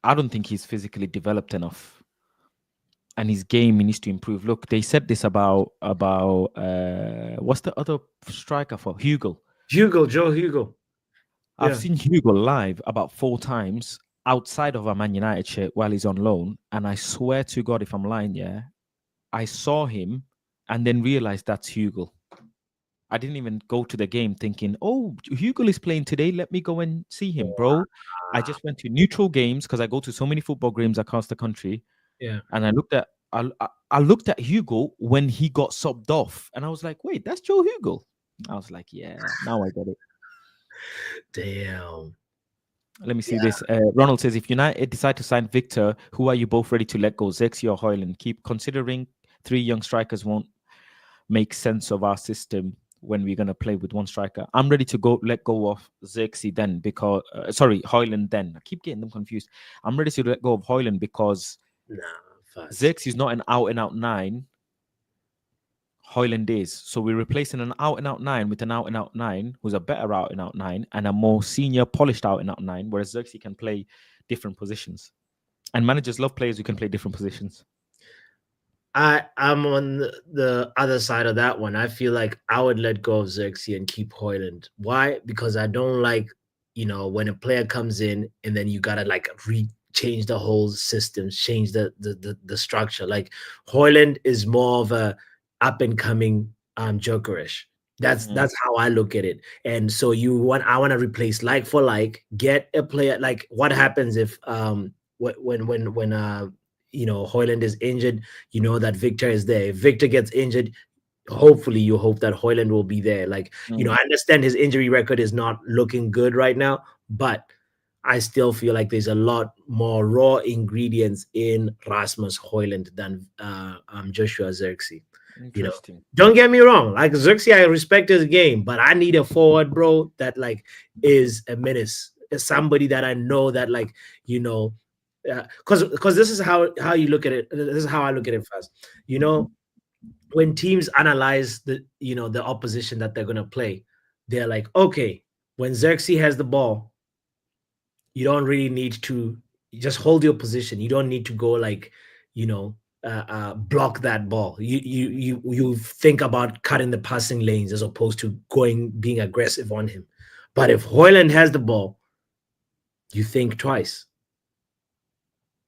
I don't think he's physically developed enough, and his game needs to improve. Look, they said this about what's the other striker for Hugo? Joe Hugo. I've Yeah. seen Hugo live about 4 times outside of a Man United shirt while he's on loan, and I swear to God, if I'm lying, yeah, I saw him and then realized that's Hugo. I didn't even go to the game thinking, oh, Hugo is playing today. Let me go and see him, bro. I just went to neutral games because I go to so many football games across the country. Yeah. And I looked at Hugo when he got subbed off, and I was like, wait, that's Joe Hugo. I was like, yeah, now I get it. Damn. Let me see this. Ronald says, if United decide to sign Victor, who are you both ready to let go? Zirkzee or Hojlund? Keep considering 3 young strikers won't make sense of our system when we're going to play with 1 striker. I'm ready to let go of Zirkzee then because, Hojlund then. I keep getting them confused. I'm ready to let go of Hojlund because Zirkzee is not an out-and-out 9. Hojlund is. So we're replacing an out-and-out 9 with an out-and-out 9 who's a better out-and-out 9 and a more senior, polished out-and-out 9, whereas Zirkzee can play different positions. And managers love players who can play different positions. I'm on the other side of that one. I feel like I would let go of Zirkzee and keep Hojlund. Why? Because I don't like, when a player comes in and then you gotta like change the whole system, change the structure. Like Hojlund is more of a up and coming jokerish. That's how I look at it. And so I want to replace like for like, get a player. Like what happens if when Hojlund is injured, that Victor is there. If Victor gets injured, hopefully you hope that Hojlund will be there. Like, I understand his injury record is not looking good right now, but I still feel like there's a lot more raw ingredients in Rasmus Hojlund than Joshua Zirkzee. Interesting. Don't get me wrong. Like Zirkzee, I respect his game, but I need a forward, bro, that like is a menace. Is somebody that I know that like, because this is how you look at it. This is how I look at it first. When teams analyze the opposition that they're gonna play, they're like, okay, when Zirkzee has the ball, you don't really need to just hold your position. You don't need to go like, block that ball. You think about cutting the passing lanes as opposed to being aggressive on him. But if Hojlund has the ball, you think twice.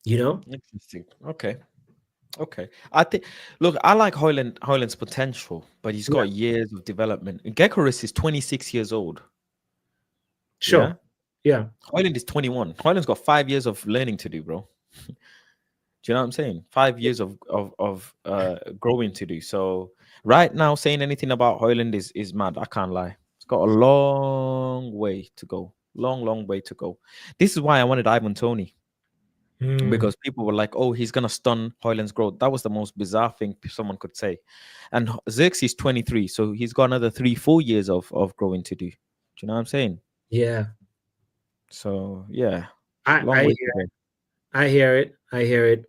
Interesting. Okay. I think. Look, I like Hojlund's potential, but he's got years of development. Gyökeres is 26 years old. Sure. Yeah. Hojlund is 21. Hojlund's got 5 years of learning to do, bro. Do you know what I'm saying? 5 years of growing to do. So right now, saying anything about Hojlund is mad. I can't lie. It's got a long way to go. Long way to go. This is why I wanted Ivan Toney. Because people were like, oh, he's going to stun Hojlund's growth. That was the most bizarre thing someone could say. And Zirkzee is 23, so he's got another 3-4 years of growing to do. Do you know what I'm saying? Yeah. So, yeah. I hear it.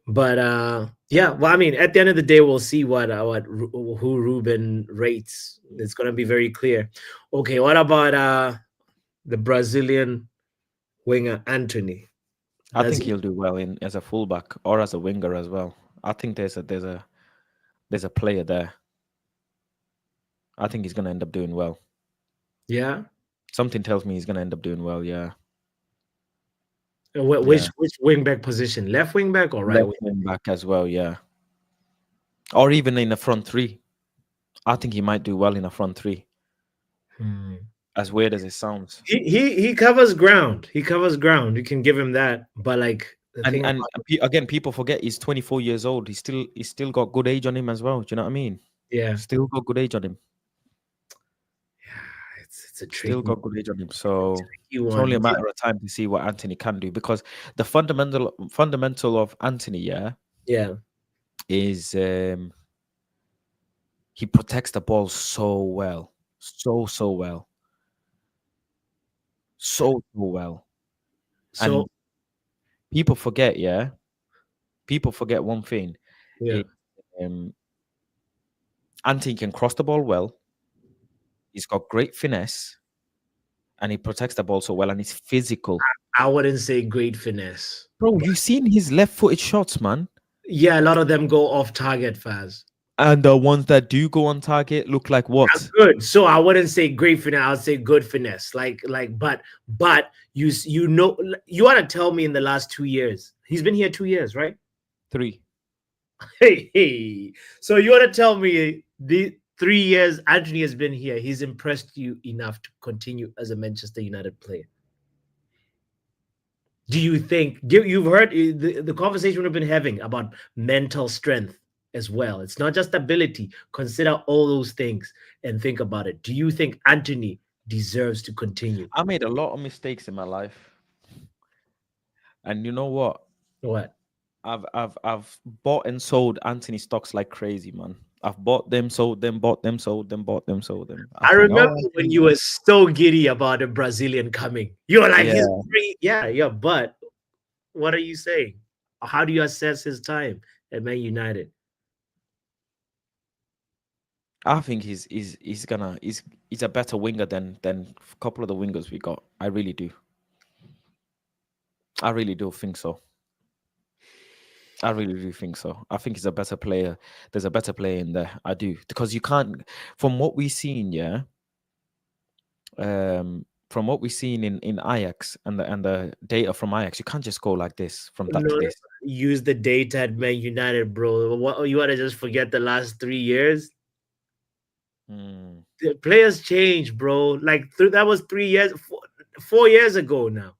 But, yeah, well, I mean, at the end of the day, we'll see who Ruben rates. It's going to be very clear. Okay, what about the Brazilian winger, Antony? I think he'll do well as a fullback or as a winger as well. I think there's a player there. I think he's going to end up doing well. Yeah. Something tells me he's going to end up doing well. Yeah. Which wing back position? Left wing back or right wing back as well? Yeah. Or even in the front 3. I think he might do well in a front three. Hmm. As weird as it sounds. He covers ground. He covers ground. You can give him that. But like the thing And about, again, people forget he's 24 years old. He's still got good age on him as well. Do you know what I mean? yeah, Still got good age on him. it's a Still tricky, got good age on him. So tricky it's only a one. matter of time to see what Antony can do, because the fundamental of Antony, yeah, Yeah. is he protects the ball so well. So well. So well. And So people forget, yeah. People forget one thing. yeah. Um, Antony can cross the ball well. He's got great finesse, and he protects the ball so well, and he's physical. I wouldn't say great finesse. Bro, you seen his left-footed shots, man? Yeah, a lot of them go off target fast. And the ones that do go on target look like what? Good. So I wouldn't say great finesse. I would say good finesse. But you know, you want to tell me in the last 2 years he's been here 2 years, right? 3. Hey. So you want to tell me the 3 years Antony has been here, he's impressed you enough to continue as a Manchester United player? Do you think you've heard the conversation we've been having about mental strength as well? It's not just ability. Consider all those things and think about it. Do you think Antony deserves to continue? I made a lot of mistakes in my life. And you know what? What? I've bought and sold Antony stocks like crazy, man. I've bought them, sold them, bought them, sold them, bought them, sold them. I think, remember oh, when you were so giddy about a Brazilian coming. You were like, yeah. he's free. Yeah. But what are you saying? How do you assess his time at Man United? I think he's a better winger than a couple of the wingers we got. I really do. I really do think so. I really do think so. I think he's a better player. There's a better player in there. I do, because you can't, from what we've seen, yeah. From what we've seen in Ajax and the data from Ajax, you can't just go like this from that to No, this. use the data at Man United, bro. What you want to just forget the last 3 years? The players change, bro. Like that was 3 years, 4 years ago now.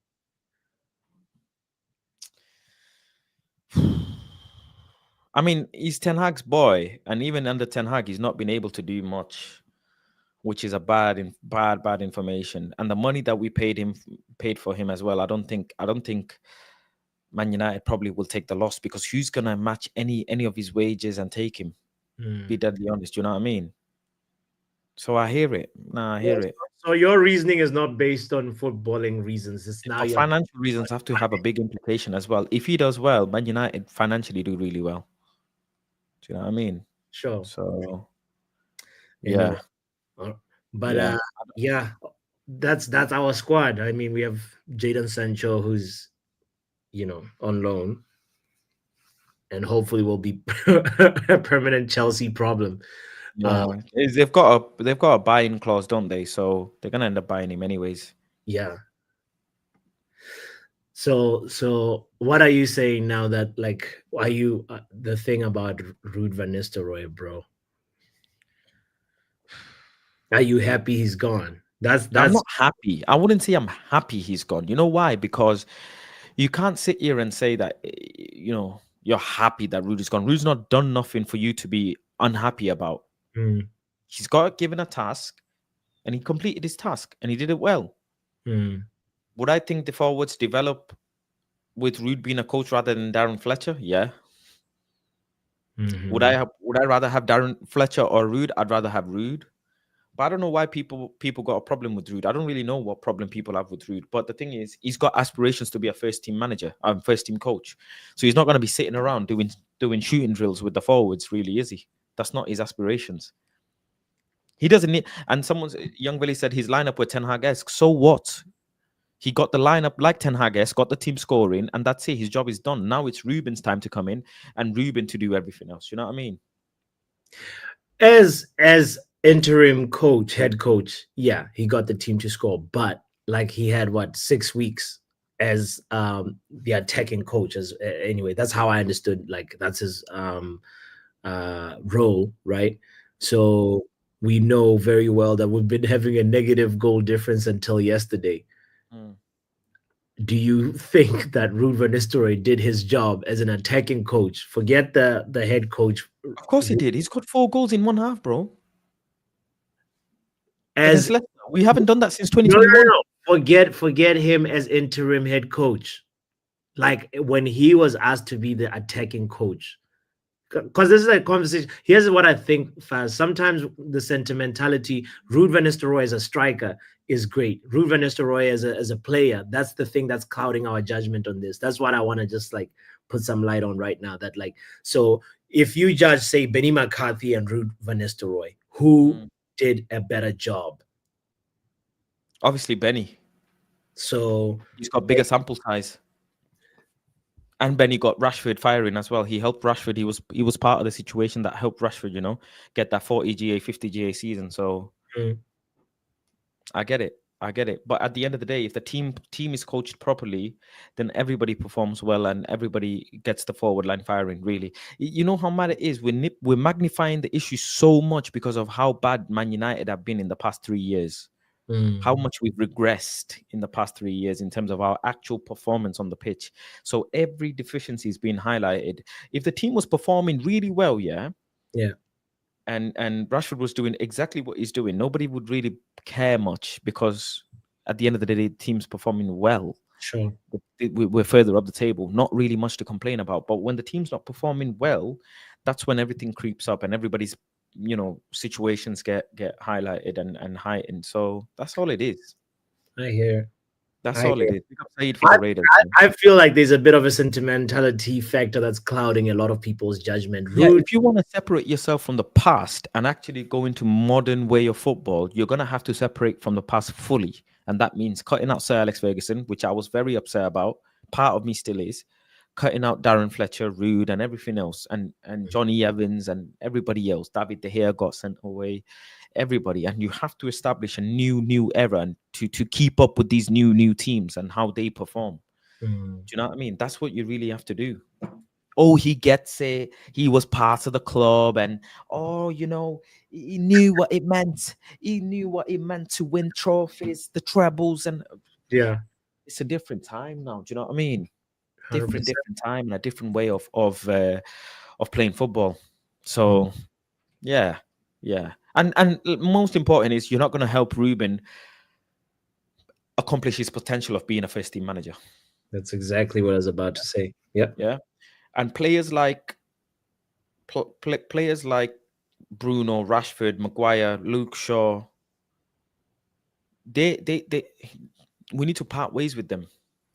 I mean, he's Ten Hag's boy, and even under Ten Hag, he's not been able to do much, which is a bad information. And the money that we paid for him as well. I don't think Man United probably will take the loss, because who's gonna match any of his wages and take him? Be deadly honest, you know what I mean? So I hear it. I hear it. So your reasoning is not based on footballing reasons. It's now But financial reasons have to have a big implication as well. If he does well, Man United financially do really well. Do you know what I mean? Sure. So Yeah. yeah. But yeah, that's our squad. I mean, we have Jadon Sancho, who's on loan, and hopefully will be a permanent Chelsea problem. Yeah, they've got a buy-in clause, don't they? So they're gonna end up buying him anyways. Yeah. So what are you saying now that, like, are you the thing about Ruud van Nistelrooy, bro? Are you happy he's gone? That's I'm not happy. I wouldn't say I'm happy he's gone. You know why? Because you can't sit here and say that you're happy that Ruud is gone. Ruud's not done nothing for you to be unhappy about. He's got given a task, and he completed his task, and he did it well. Would I think the forwards develop with Ruud being a coach rather than Darren Fletcher? Yeah. Would I rather have Darren Fletcher or Ruud? I'd rather have Ruud. But I don't know why people got a problem with Ruud. I don't really know what problem people have with Ruud. But the thing is, he's got aspirations to be a first-team manager, first-team coach. So he's not going to be sitting around doing shooting drills with the forwards, really, is he? That's not his aspirations. He doesn't need. And Young Willie said his lineup were Ten Hag-esque. So what? He got the lineup like Ten Hag-esque, got the team scoring, and that's it. His job is done. Now it's Ruben's time to come in and Ruben to do everything else. You know what I mean? As interim coach, head coach, yeah, he got the team to score, but like he had 6 weeks as the attacking coach. Anyway, that's how I understood. Like that's his role, right? So we know very well that we've been having a negative goal difference until yesterday. Mm. Do you think that Ruud van Nistelrooy did his job as an attacking coach? Forget the head coach. Of course he did. He's got 4 goals in one half, bro. As Against Leicester. We haven't done that since no, no, 2021. no. Forget him as interim head coach. Like when he was asked to be the attacking coach. Because this is a conversation. Here's what I think, Faz. Sometimes the sentimentality, Ruud van Nistelrooy as a striker is great. Ruud van Nistelrooy as a player, that's the thing that's clouding our judgment on this. That's what I want to just like put some light on right now. That like, so if you judge, say, Benny McCarthy and Ruud van Nistelrooy, who did a better job? Obviously, Benny. So He's got bigger sample size. And Benny got Rashford firing as well. He helped Rashford. He was part of the situation that helped Rashford, you know, get that 40 GA, 50 GA season. So I get it. But at the end of the day, if the team is coached properly, then everybody performs well and everybody gets the forward line firing. Really, you know how mad it is. We're magnifying the issue so much because of how bad Man United have been in the past 3 years. How much we've regressed in the past 3 years in terms of our actual performance on the pitch. So every deficiency is being highlighted. If the team was performing really well, yeah, and Rashford was doing exactly what he's doing, nobody would really care much because at the end of the day, the team's performing well. Sure, we're further up the table, not really much to complain about. But when the team's not performing well, that's when everything creeps up and everybody's, you know, situations get highlighted and heightened. So that's all it is. I hear. That's all it is. For the Raiders. I feel like there's a bit of a sentimentality factor that's clouding a lot of people's judgment. Yeah, if you want to separate yourself from the past and actually go into modern way of football, you're going to have to separate from the past fully. And that means cutting out Sir Alex Ferguson, which I was very upset about. Part of me still is. Cutting out Darren Fletcher, Ruud, and everything else, and Johnny Evans and everybody else. David De Gea got sent away. Everybody, and you have to establish a new era and to keep up with these new teams and how they perform. Do you know what I mean? That's what you really have to do. Oh, he gets it. He was part of the club, and you know, he knew what it meant. He knew what it meant to win trophies, the trebles, and it's a different time now. Do you know what I mean? 100%. Different time and a different way of playing football. So yeah. And most important is you're not going to help Ruben accomplish his potential of being a first team manager. That's exactly what I was about to say. Yeah. And players like Bruno, Rashford, Maguire, Luke Shaw, they we need to part ways with them.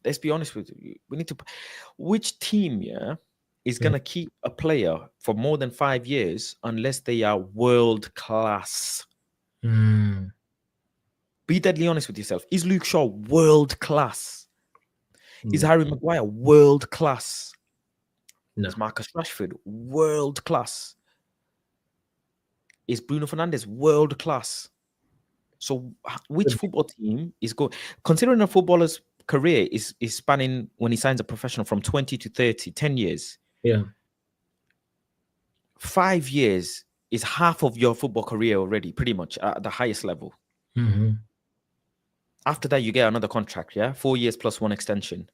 Let's be honest with you. We need to. Which team, is going to keep a player for more than 5 years unless they are world class? Be deadly honest with yourself. Is Luke Shaw world class? Is Harry Maguire world class? No. Is Marcus Rashford world class? Is Bruno Fernandes world class? So which football team is going? Considering a footballer's career is spanning, when he signs a professional, from 20 to 30, 10 years. Yeah. 5 years is half of your football career already, pretty much at the highest level. After that, you get another contract, 4 years plus one extension.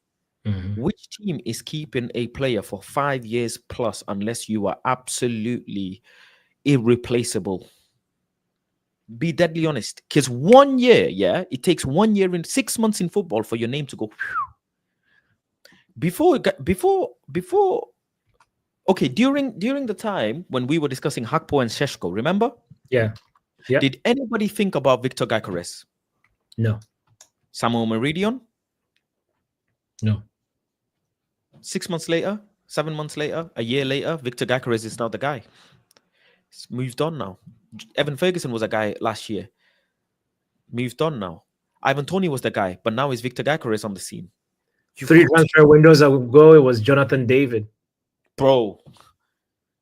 Which team is keeping a player for 5 years plus unless you are absolutely irreplaceable? Be deadly honest. Because 1 year, it takes 1 year and 6 months in football for your name to go. Before, okay, during the time when we were discussing Hakpo and Sheshko, remember? Yeah. Did anybody think about Victor Gyökeres? No. Samuel Meridian? No. 6 months later, 7 months later, a year later, Victor Gyökeres is now the guy. It's moved on now. Evan Ferguson was a guy last year. Moved on now. Ivan Toney was the guy, but now is Victor Gyökeres on the scene. 3 transfer windows ago, it was Jonathan David. Bro,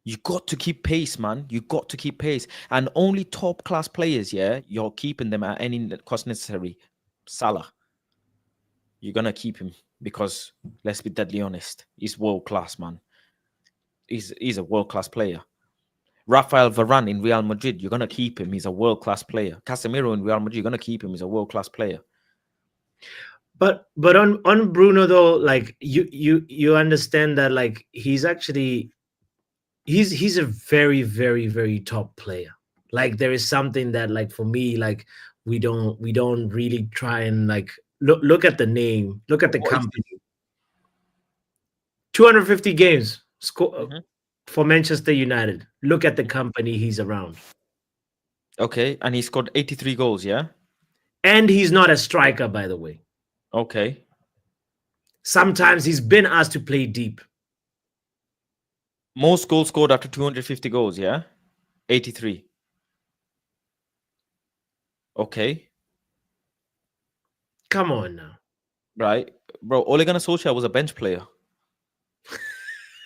you got to keep pace, man. You got to keep pace. And only top class players, you're keeping them at any cost necessary. Salah, you're going to keep him because, let's be deadly honest, he's world class, man. He's a world class player. Rafael Varane in Real Madrid, you're going to keep him. He's a world-class player. Casemiro in Real Madrid, you're going to keep him. He's a world-class player. But on Bruno though, like you understand that like he's actually he's a very very very top player. Like there is something that like for me like we don't really try and like look at the name, look at the company. 250 games score for Manchester United. Look at the company he's around. Okay, and he scored 83 goals, yeah? And he's not a striker, by the way. Okay. Sometimes he's been asked to play deep. Most goals scored after 250 goals, yeah? 83. Okay. Come on now. Right. Bro, Ole Gunnar Solskjaer was a bench player.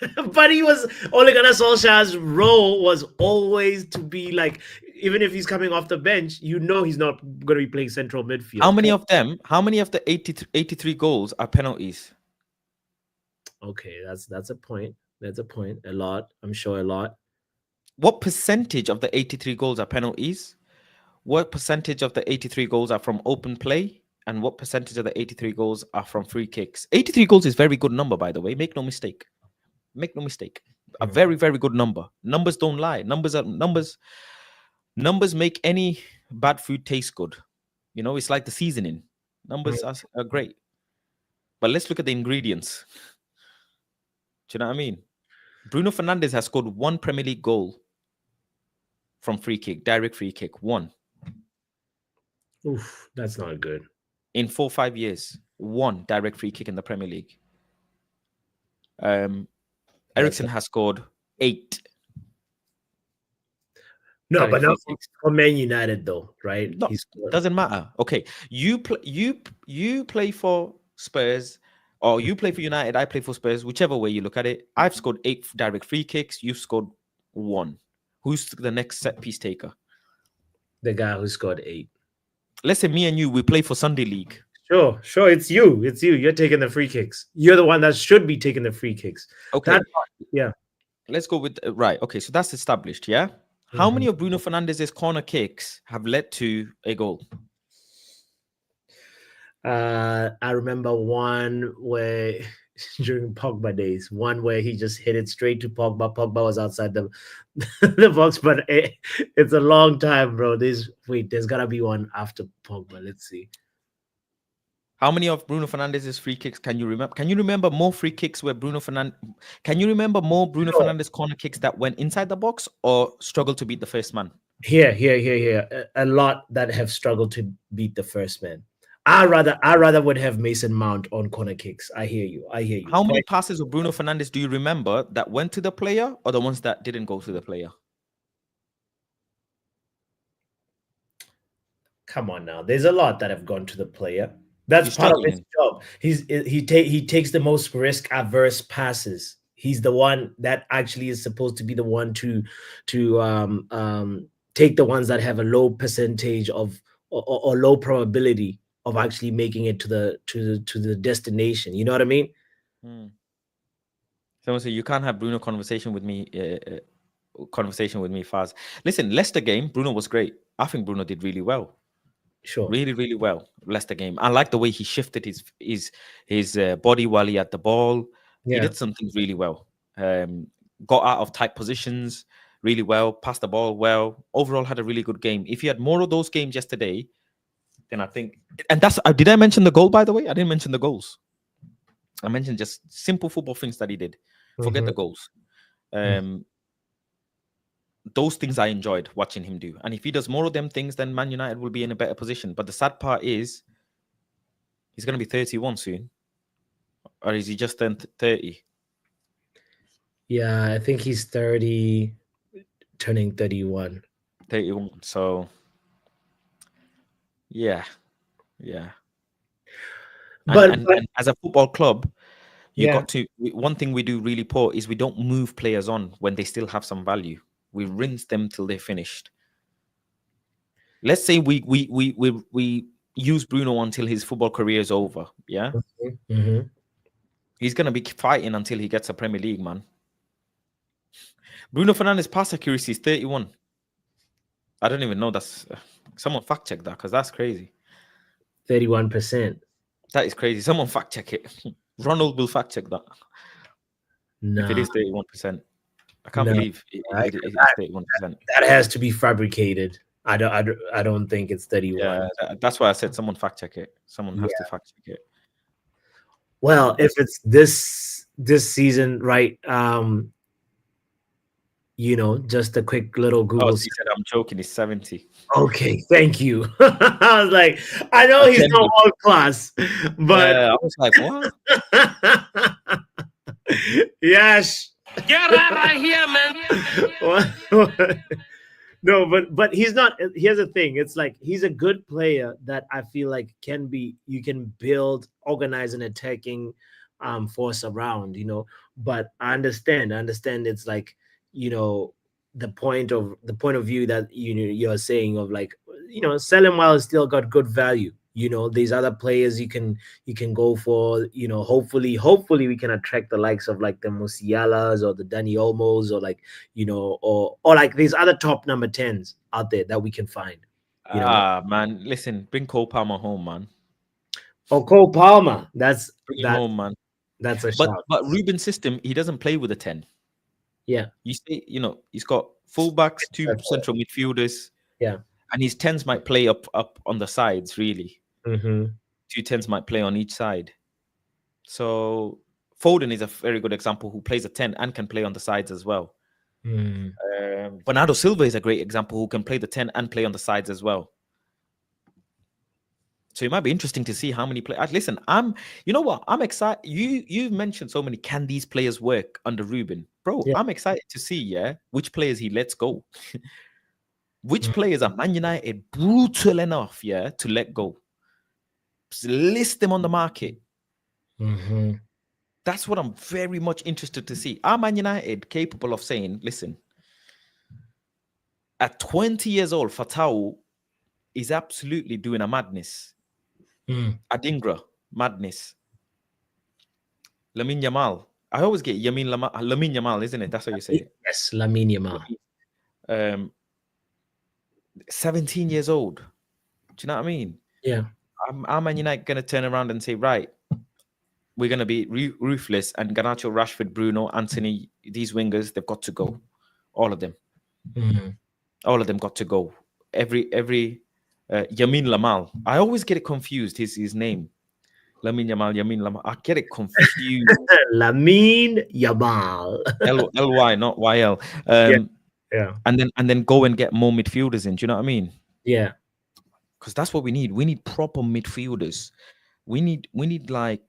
But Ole Gunnar Solskjaer's role was always to be like, even if he's coming off the bench, you know he's not going to be playing central midfield. How many of the 83 goals are penalties? Okay, that's a point. That's a point. A lot. I'm sure a lot. What percentage of the 83 goals are penalties? What percentage of the 83 goals are from open play? And what percentage of the 83 goals are from free kicks? 83 goals is a very good number, by the way. Make no mistake. Make no mistake. A very, very good number. Numbers don't lie. Numbers make any bad food taste good. You know, it's like the seasoning. Numbers are great. But let's look at the ingredients. Do you know what I mean? Bruno Fernandes has scored 1 Premier League goal from free kick, direct free kick. 1. Oof, that's not good. In 4-5 years, 1 direct free kick in the Premier League. Eriksen has scored 8. No, but not for Man United though, right? No, doesn't matter. Okay, you play for Spurs, or you play for United. I play for Spurs. Whichever way you look at it, I've scored 8 direct free kicks. You've scored 1. Who's the next set piece taker? The guy who scored 8. Let's say me and you, we play for Sunday League. Sure. It's you. You're taking the free kicks. You're the one that should be taking the free kicks. Okay. Yeah. Let's go with right. Okay, so that's established. Yeah. How many of Bruno Fernandes' corner kicks have led to a goal? I remember one where during Pogba days, one where he just hit it straight to Pogba. Pogba was outside the box, but it's a long time, bro. There's gotta be one after Pogba. Let's see. How many of Bruno Fernandes' free kicks can you remember? Can you remember more free kicks where Can you remember more Bruno Fernandes corner kicks that went inside the box or struggled to beat the first man? Here. A lot that have struggled to beat the first man. I rather would have Mason Mount on corner kicks. I hear you. How many passes of Bruno Fernandes do you remember that went to the player or the ones that didn't go to the player? Come on now. There's a lot that have gone to the player. That's part of his job. He takes the most risk averse passes. He's the one that actually is supposed to be the one to take the ones that have a low percentage of or low probability of actually making it to the destination. You know what I mean? Someone say you can't have Bruno conversation with me, Faz. Listen, Leicester game, Bruno was great. I think Bruno did really well. Sure. Really, really well. Leicester game. I like the way he shifted his body while he had the ball. Yeah. He did some things really well. Got out of tight positions really well. Passed the ball well. Overall, had a really good game. If he had more of those games yesterday, then I think. And that's. Did I mention the goal? By the way, I didn't mention the goals. I mentioned just simple football things that he did. Forget the goals. Those things I enjoyed watching him do. And if he does more of them things, then Man United will be in a better position. But the sad part is he's going to be 31 soon. Or is he just turned 30? Yeah, I think he's 30, turning 31. 31. So, yeah. But and as a football club, you got to... One thing we do really poor is we don't move players on when they still have some value. We rinse them till they're finished. Let's say we use Bruno until his football career is over. Yeah, he's gonna be fighting until he gets a Premier League, man. Bruno Fernandes pass accuracy is 31. I don't even know. That's someone fact check that because that's crazy. 31%. That is crazy. Someone fact check it. Ronald will fact check that. If it Nah, is 31%, I can't no, believe I- it's 31%. that has to be fabricated. I don't think it's 31. Yeah, that's why I said someone fact check it. Someone has Yeah. to fact check it. Well, if it's this season, right? Just a quick little Oh, Google. so he said I'm joking. He's 70. Okay, thank you. I was like, I know he's not Attended. world class, but Yeah, I was like, what? yes. Get out of here, man. No, but he's not. Here's the thing: it's like he's a good player that I feel like you can build, organize an attacking force around, But I understand. It's like you know the point of view that you're saying of like sell him while he's still got good value. These other players you can go for. Hopefully we can attract the likes of like the Musialas or the Dani Olmos or like or like these other top number 10s out there that we can find. Man, listen, bring Cole Palmer home, man. Or Cole Palmer. That's Bring him home, man. That's a But shout. Ruben's system, he doesn't play with a 10. Yeah. You see, he's got fullbacks, two That's right. central midfielders. Yeah. And his 10s might play up on the sides, really. Mm-hmm. Two 10s might play on each side. So Foden is a very good example who plays a 10 and can play on the sides as well. Bernardo Silva is a great example who can play the 10 and play on the sides as well. So it might be interesting to see how many players. Listen, you know what? I'm excited. You've mentioned so many. Can these players work under Ruben, bro? Yeah. I'm excited to see which players he lets go. Which players are Man United brutal enough to let go? Just list them on the market. Mm-hmm. That's what I'm very much interested to see. Are Man United capable of saying, listen, at 20 years old, Fatau is absolutely doing a madness. Adingra, madness. Lamine Yamal. I always get Lamine Yamal, isn't it? That's how you say it. Yes, Lamine Yamal. 17 years old. Do you know what I mean? Yeah. Are Man United going to turn around and say, right, we're going to be ruthless and Garnacho, Rashford, Bruno, Antony, these wingers, they've got to go. All of them. Mm-hmm. All of them got to go. Every Yamin Lamal. I always get it confused, his name. Lamine Yamal. I get it confused. Lamine Yamal. L-Y, not Y-L. Yeah. And then go and get more midfielders in. Do you know what I mean? Yeah. Because that's what we need. We need proper midfielders. We need like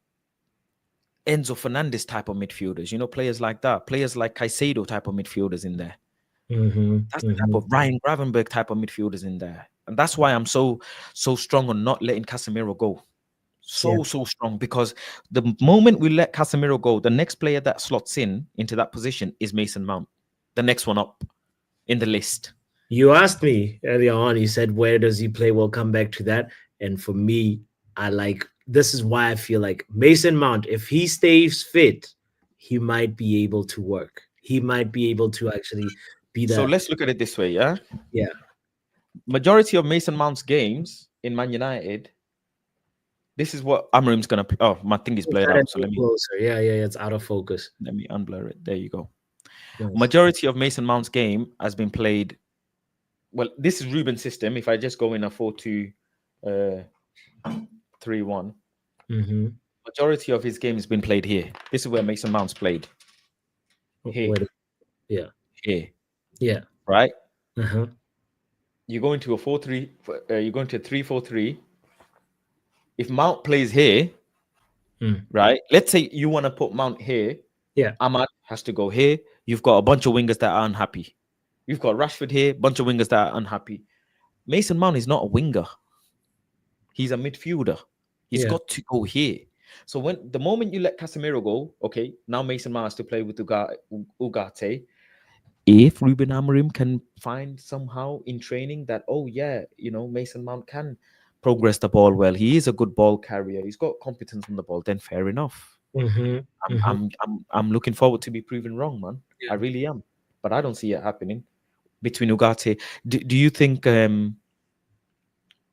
Enzo Fernandes type of midfielders. Players like that. Players like Caicedo type of midfielders in there. Mm-hmm. That's the type of Ryan Gravenberch type of midfielders in there. And that's why I'm so strong on not letting Casemiro go. So strong, because the moment we let Casemiro go, the next player that slots into that position is Mason Mount. The next one up in the list. You asked me earlier on, you said, where does he play? We'll come back to that. And for me, this is why I feel like Mason Mount, if he stays fit, he might be able to work. He might be able to actually be So let's look at it this way, yeah? Yeah. Majority of Mason Mount's games in Man United, this is what Amorim's going to... Oh, my thing is blurred out, so let me... Closer. Yeah, it's out of focus. Let me unblur it. There you go. Yes. Majority of Mason Mount's game has been played... Well, this is Ruben's system. If I just go in a 4-2-3-1, Mm-hmm. majority of his game has been played here. This is where Mason Mount's played. Here. Yeah. Here. Yeah. Right? Uh-huh. You go into a 4-3... you go into a 3-4-3. If Mount plays here, right? Let's say you want to put Mount here. Yeah. Ahmad has to go here. You've got a bunch of wingers that are unhappy. You've got Rashford here, bunch of wingers that are unhappy. Mason Mount is not a winger. He's a midfielder. He's got to go here. So the moment you let Casemiro go, okay, now Mason Mount has to play with Ugarte. If Ruben Amorim can find somehow in training that, Mason Mount can progress the ball well. He is a good ball carrier. He's got competence on the ball. Then fair enough. Mm-hmm. I'm looking forward to be proven wrong, man. Yeah. I really am. but I don't see it happening between Ugarte. Do you think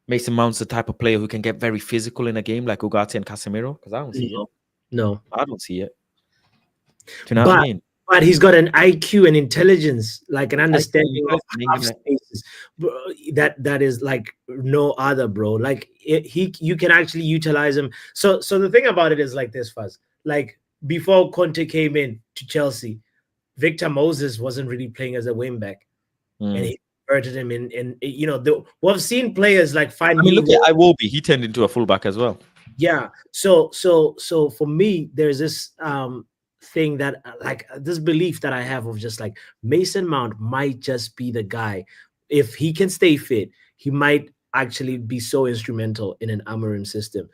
Mason Mount's the type of player who can get very physical in a game like Ugarte and Casemiro? Because I don't see it. No. I don't see it. Do you know what I mean? But he's got an IQ and intelligence, like an understanding of half spaces, that is like no other, bro. Like you can actually utilize him. So the thing about it is like this, Fuzz. Like before Conte came in to Chelsea, Victor Moses wasn't really playing as a wing back, and he converted him in. You know, we've seen players like find. I mean, look at Iwobi. He turned into a fullback as well. Yeah. So for me, there's this thing that like this belief that I have of just like Mason Mount might just be the guy. If he can stay fit, he might actually be so instrumental in an Amorim system.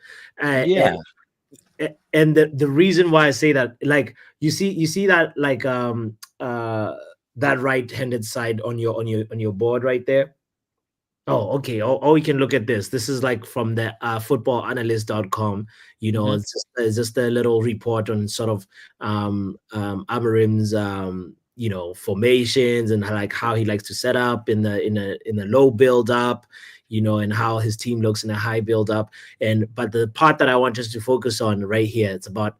And the reason why I say that, like you see that like that right-handed side on your board right there. Oh, okay. Or we can look at this. This is like from the footballanalyst.com. You know, it's just a little report on sort of Amorim's you know, formations and like how he likes to set up in the low build up, you know, and how his team looks in a high build up. But the part that I want us to focus on right here, it's about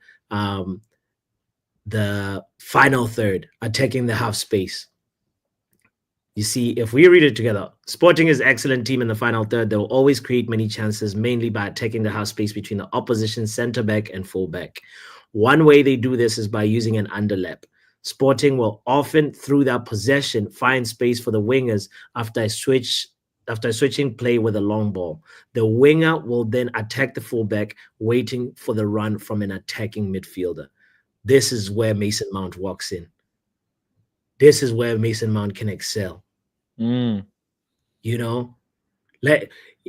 the final third, attacking the half space. You see, if we read it together, Sporting is an excellent team in the final third. They will always create many chances, mainly by attacking the half space between the opposition centre-back and full-back. One way they do this is by using an underlap. Sporting will often, through that possession, find space for the wingers after switching play with a long ball. The winger will then attack the full-back, waiting for the run from an attacking midfielder. This is where Mason Mount walks in. This is where Mason Mount can excel. You know,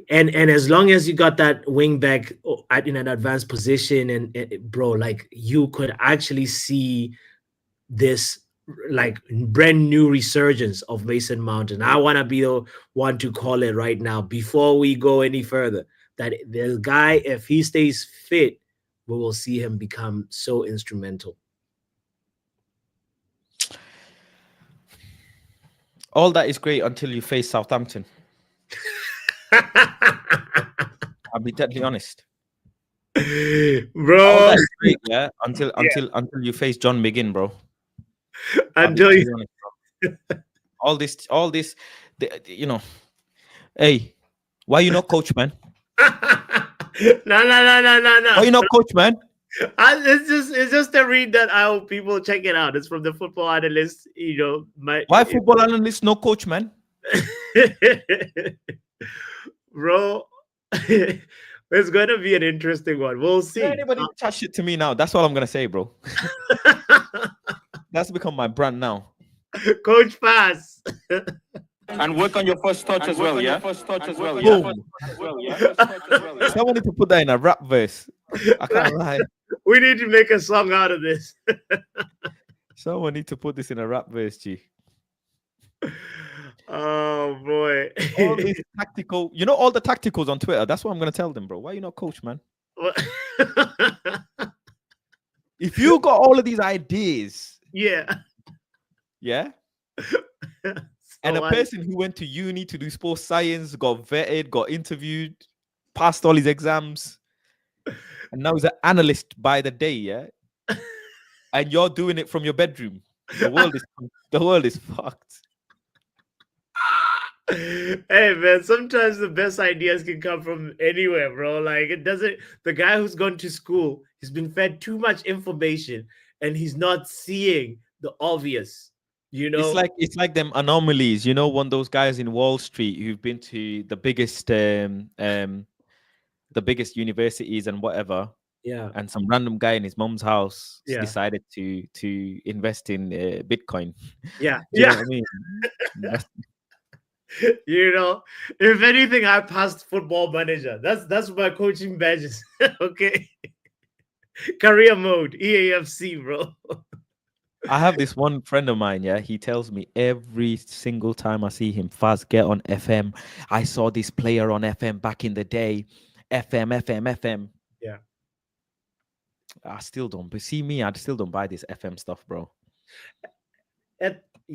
and as long as you got that wing back in an advanced position, and bro, like you could actually see this like brand new resurgence of Mason Mount. And I want to be the one to call it right now before we go any further, that the guy, if he stays fit, we will see him become so instrumental. All that is great until you face Southampton. I'll be deadly honest, bro. All that is great, yeah. Until you face John McGinn, bro. Until you honest, bro. all this, you know. Hey, why you not coach, man? No. Why you not coach, man? It's just a read that I hope people check it out. It's from the Football Analyst. You know, why Football Analyst no coach, man? Bro, it's going to be an interesting one. We'll see. Anybody chat shit to me now? That's all I'm gonna say, bro. That's become my brand now. Coach Pass. And work on your first touch as well, yeah? Someone need to put that in a rap verse. I can't lie. We need to make a song out of this. Someone need to put this in a rap verse, G. Oh boy. All these tactical, you know, all the tacticals on Twitter. That's what I'm gonna tell them, bro. Why you not coach, man? If you got all of these ideas, yeah. And a person who went to uni to do sports science, got vetted, got interviewed, passed all his exams, and now he's an analyst by the day, yeah? And you're doing it from your bedroom. The world is fucked. Hey man, sometimes the best ideas can come from anywhere, bro. Like the guy who's gone to school, he's been fed too much information and he's not seeing the obvious. You know, it's like them anomalies. You know, one of those guys in Wall Street who've been to the biggest universities and whatever. Yeah. And some random guy in his mom's house decided to invest in Bitcoin. Yeah. You know what I mean? You know, if anything, I passed Football Manager. That's my coaching badges. Okay. Career mode, EAFC, bro. I have this one friend of mine, yeah. He tells me every single time I see him, Faz, get on FM. I saw this player on FM back in the day. FM. Yeah. I still don't. But see me, I still don't buy this FM stuff, bro.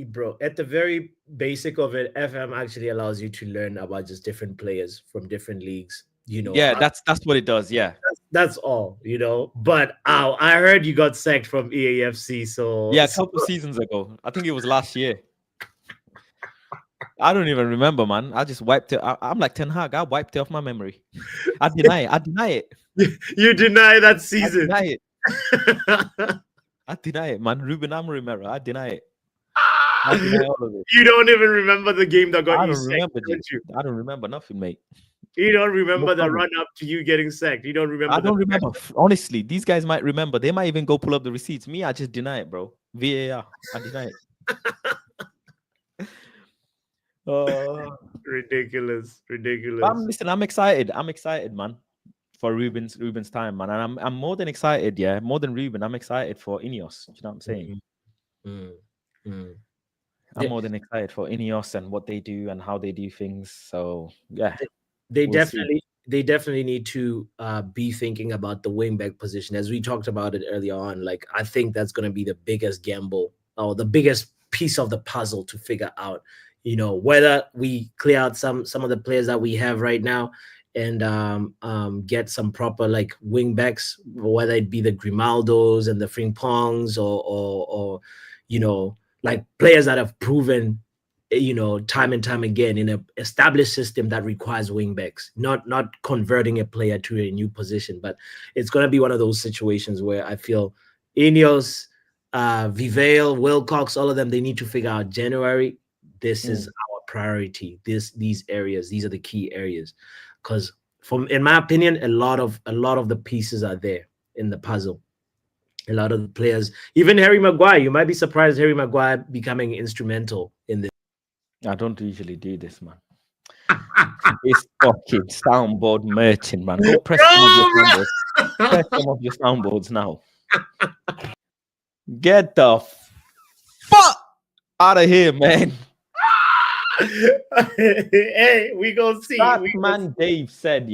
bro, at the very basic of it, FM actually allows you to learn about just different players from different leagues. Yeah, that's what it does. Yeah. That's all, But I heard you got sacked from EAFC, so, Yeah, a couple seasons ago. I think it was last year. I don't even remember, man. I just wiped it. I'm like Ten Hag. I wiped it off my memory. I deny it. I deny it. You deny that I season. deny it. I deny it, man. Ruben Amorim error. I deny it. I deny all of it. You don't even remember the game that got I you don't sacked, remember, don't you? I don't remember nothing, mate. You don't remember No the comment. run up to you getting sacked. You don't remember. I don't remember. Honestly, these guys might remember. They might even go pull up the receipts. Me, I just deny it, bro. VAR. I deny it. Ridiculous. Listen, I'm excited. I'm excited, man, for Ruben's time, man. And I'm more than excited, yeah. More than Ruben, I'm excited for Ineos. Do you know what I'm saying? I'm more than excited for Ineos and what they do and how they do things. So yeah, they definitely need to be thinking about the wing back position, as we talked about it earlier on. Like, I think that's going to be the biggest gamble, or the biggest piece of the puzzle to figure out. Whether we clear out some of the players that we have right now and get some proper like wing backs, whether it be the Grimaldos and the Frimpongs or like players that have proven time and time again in an established system that requires wing backs, not converting a player to a new position. But it's going to be one of those situations where I feel Ineos, Vivale, Wilcox, all of them, they need to figure out January. This is our priority. These areas, these are the key areas, because in my opinion, a lot of the pieces are there in the puzzle. A lot of the players, even Harry Maguire, you might be surprised Harry Maguire becoming instrumental in this. I don't usually do this, man. It's fucking soundboard merchant, man. Go press some of your soundboards. Press some of your soundboards now. Get the fuck out of here, man. Hey, we gonna see. Dave said,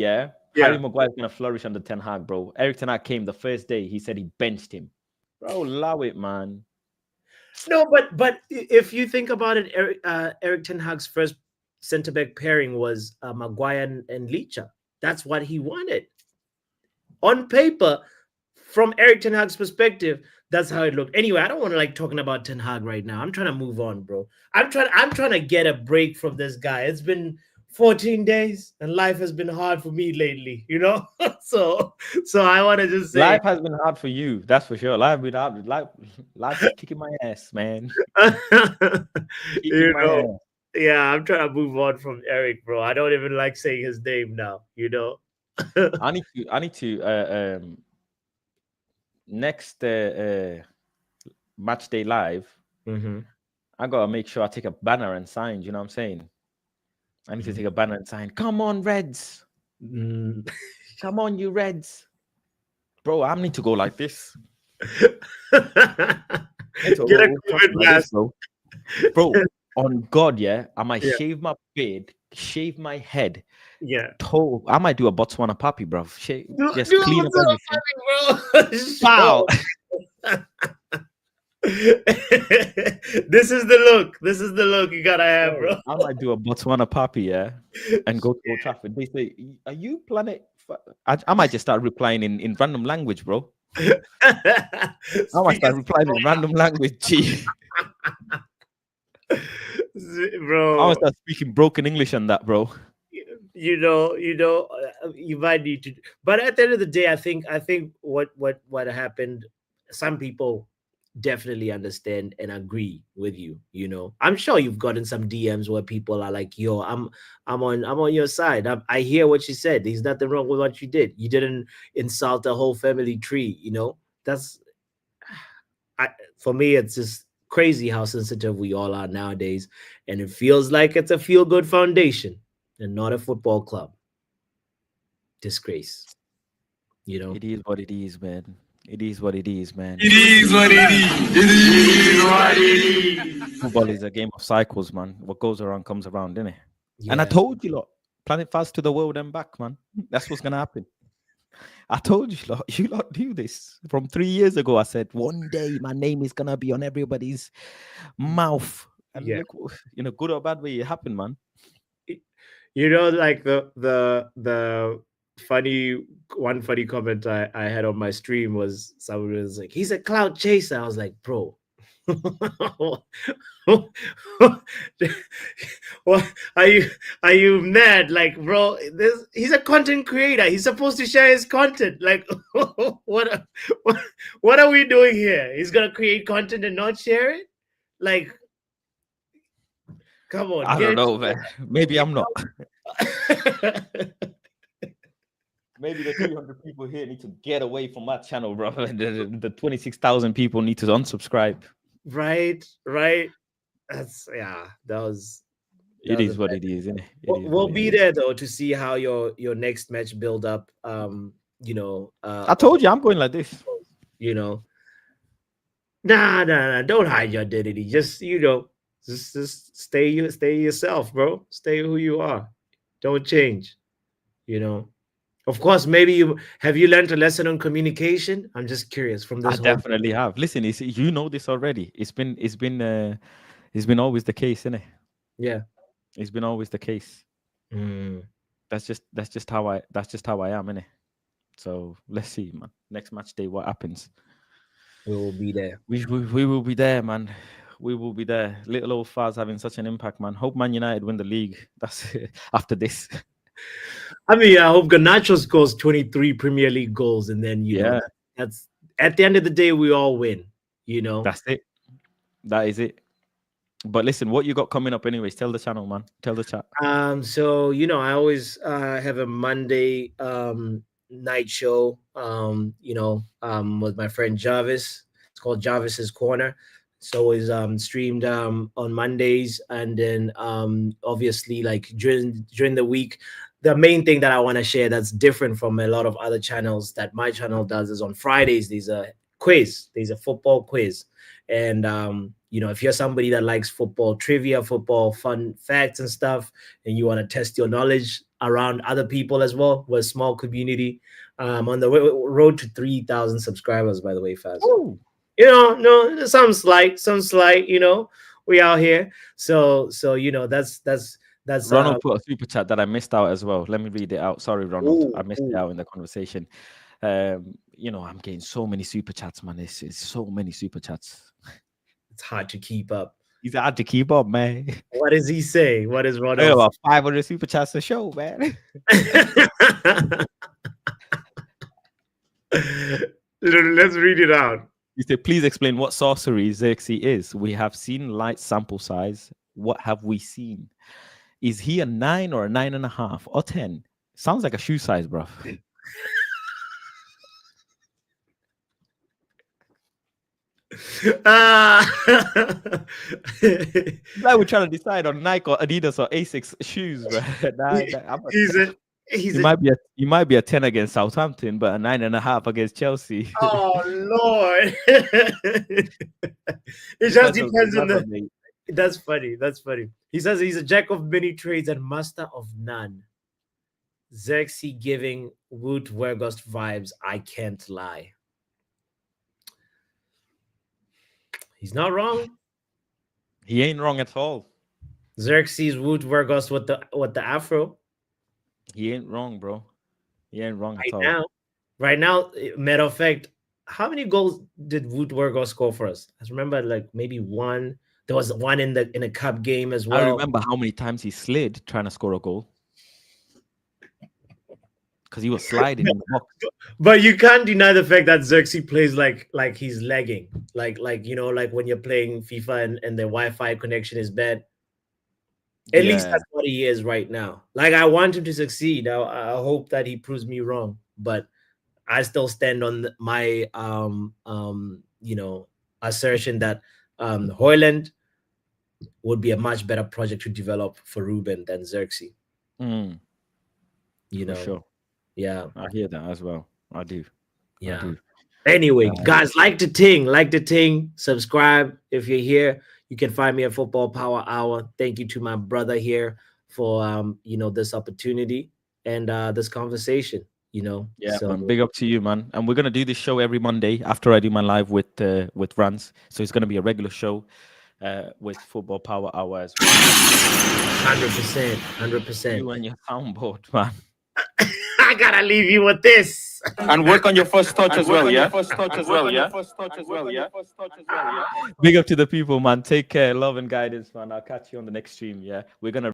Harry Maguire's gonna flourish under Ten Hag, bro. Eric Ten Hag came the first day. He said he benched him, bro. Allow it, man. No, but if you think about it, Eric Ten Hag's first centre back pairing was Maguire and Licha. That's what he wanted. On paper, from Eric Ten Hag's perspective, that's how it looked. Anyway, I don't want to like talking about Ten Hag right now. I'm trying to move on, bro. I'm trying to get a break from this guy. It's been 14 days and life has been hard for me lately, so I want to just say life has been hard for you, that's for sure. Life been hard. Life is kicking my ass, man. Yeah, I'm trying to move on from Eric, bro. I don't even like saying his name now, I need to next match day live, I gotta make sure I take a banner and sign. You know what I'm saying? I need to take a banner and sign. Come on, Reds! Come on, you Reds! Bro, I need to go like this. Get a COVID mask, bro. On God, yeah, I might shave my beard, shave my head. Yeah, I might do a Botswana puppy, bro. Just clean up everything. Puppy, bro. This is the look you gotta have, bro. I might do a Botswana puppy, yeah, and go to Old Trafford. They say, "Are you Planet?" I might just start replying in random language, bro. I might start replying in random language, G. Bro, I might start speaking broken English on that, bro. You might need to, but at the end of the day, I think what happened, some people definitely understand and agree with you. I'm sure you've gotten some DMs where people are like, yo, I'm on your side. I hear what you said. There's nothing wrong with what you did. You didn't insult the whole family tree. For me, it's just crazy how sensitive we all are nowadays, and it feels like it's a feel-good foundation and not a football club. Disgrace. It is what it is, man. It is what it is, man. It is what it is. It is what it is. Football is a game of cycles, man. What goes around comes around, innit? Yeah. And I told you, lot, Planet Fast to the world and back, man. That's what's gonna happen. I told you lot do this from 3 years ago. I said one day my name is gonna be on everybody's mouth And Yeah. look, in a good or bad way, it happened, man. You know, like the funny comment I had on my stream was someone was like, he's a cloud chaser. I was like, bro. What are you mad? Like, bro, he's a content creator. He's supposed to share his content. Like, what, what what are we doing here? He's gonna create content and not share it? Like, come on, I don't know, man. Maybe I'm not. Maybe the 200 people here need to get away from my channel, bro. The 26,000 people need to unsubscribe. Right. That's that was. It is what it is, isn't it? We'll be there though to see how your next match build up. I told you I'm going like this. Nah, don't hide your identity. Just just stay yourself, bro. Stay who you are. Don't change. Of course, maybe you learned a lesson on communication. I'm just curious from this. I definitely have. Listen, you know this already. It's been always the case, isn't it? Yeah, it's been always the case. That's just how I am, innit? So let's see, man. Next match day, what happens? We will be there. We will be there, man. We will be there. Little old Faz having such an impact, man. Hope Man United win the league. That's after this. I mean, I hope Garnacho scores 23 Premier League goals, and then that's at the end of the day, we all win. That's it. That is it. But listen, what you got coming up, anyways? Tell the channel, man. Tell the chat. So I always have a Monday night show. With my friend Jarvis. It's called Jarvis's Corner. It's always streamed on Mondays, and then obviously, like during the week, the main thing that I want to share that's different from a lot of other channels that my channel does is on Fridays. There's a quiz. There's a football quiz, and if you're somebody that likes football trivia, football fun facts and stuff, and you want to test your knowledge around other people as well, we're a small community. On the road to 3,000 subscribers, by the way, Faz. Ooh. No, some slight, we out here. So that's Ronald put a super chat that I missed out as well. Let me read it out. Sorry, Ronald. I missed it out in the conversation. I'm getting so many super chats, man. It's so many super chats. It's hard to keep up. He's hard to keep up, man. What does he say? What is Ronald? About 500 super chats a show, man. Let's read it out. He said, please explain what sorcery Zirkzee is. We have seen light sample size. What have we seen? Is he a 9 or a 9.5 or 10? Sounds like a shoe size, bro. Like we're trying to decide on Nike or Adidas or Asics shoes, bro. You might be a 10 against Southampton, but a 9.5 against Chelsea. Oh Lord! It just depends on the. That's funny. He says he's a jack of many trades and master of none. Zirkzee giving Wout Weghorst vibes. I can't lie. He's not wrong. He ain't wrong at all. Zirkzee's Wout Weghorst with the afro. He ain't wrong, bro. He ain't wrong at all. Right now, matter of fact, how many goals did Wout Weghorst score for us? I remember like maybe one. There was one in a cup game as well. I remember how many times he slid trying to score a goal. Because he was sliding in the box. But you can't deny the fact that Zirkzee plays like he's lagging. Like when you're playing FIFA and the Wi-Fi connection is bad. At least that's what he is right now. Like, I want him to succeed. I hope that he proves me wrong. But I still stand on my assertion that Hojlund would be a much better project to develop for Ruben than Zirkzee. For sure. Yeah, I hear that as well. I do. Yeah. I do. Anyway, guys, like the ting, subscribe if you're here. You can find me at Football Power Hour. Thank you to my brother here for this opportunity and this conversation. So big up to you, man. And we're gonna do this show every Monday after I do my live with Rans. So it's gonna be a regular show. with Football Power Hour as well. 100%, 100%. You and your soundboard, man. I gotta leave you with this. And work on your first touch as well, yeah? Big up to the people, man. Take care, love and guidance, man. I'll catch you on the next stream. Yeah, we're gonna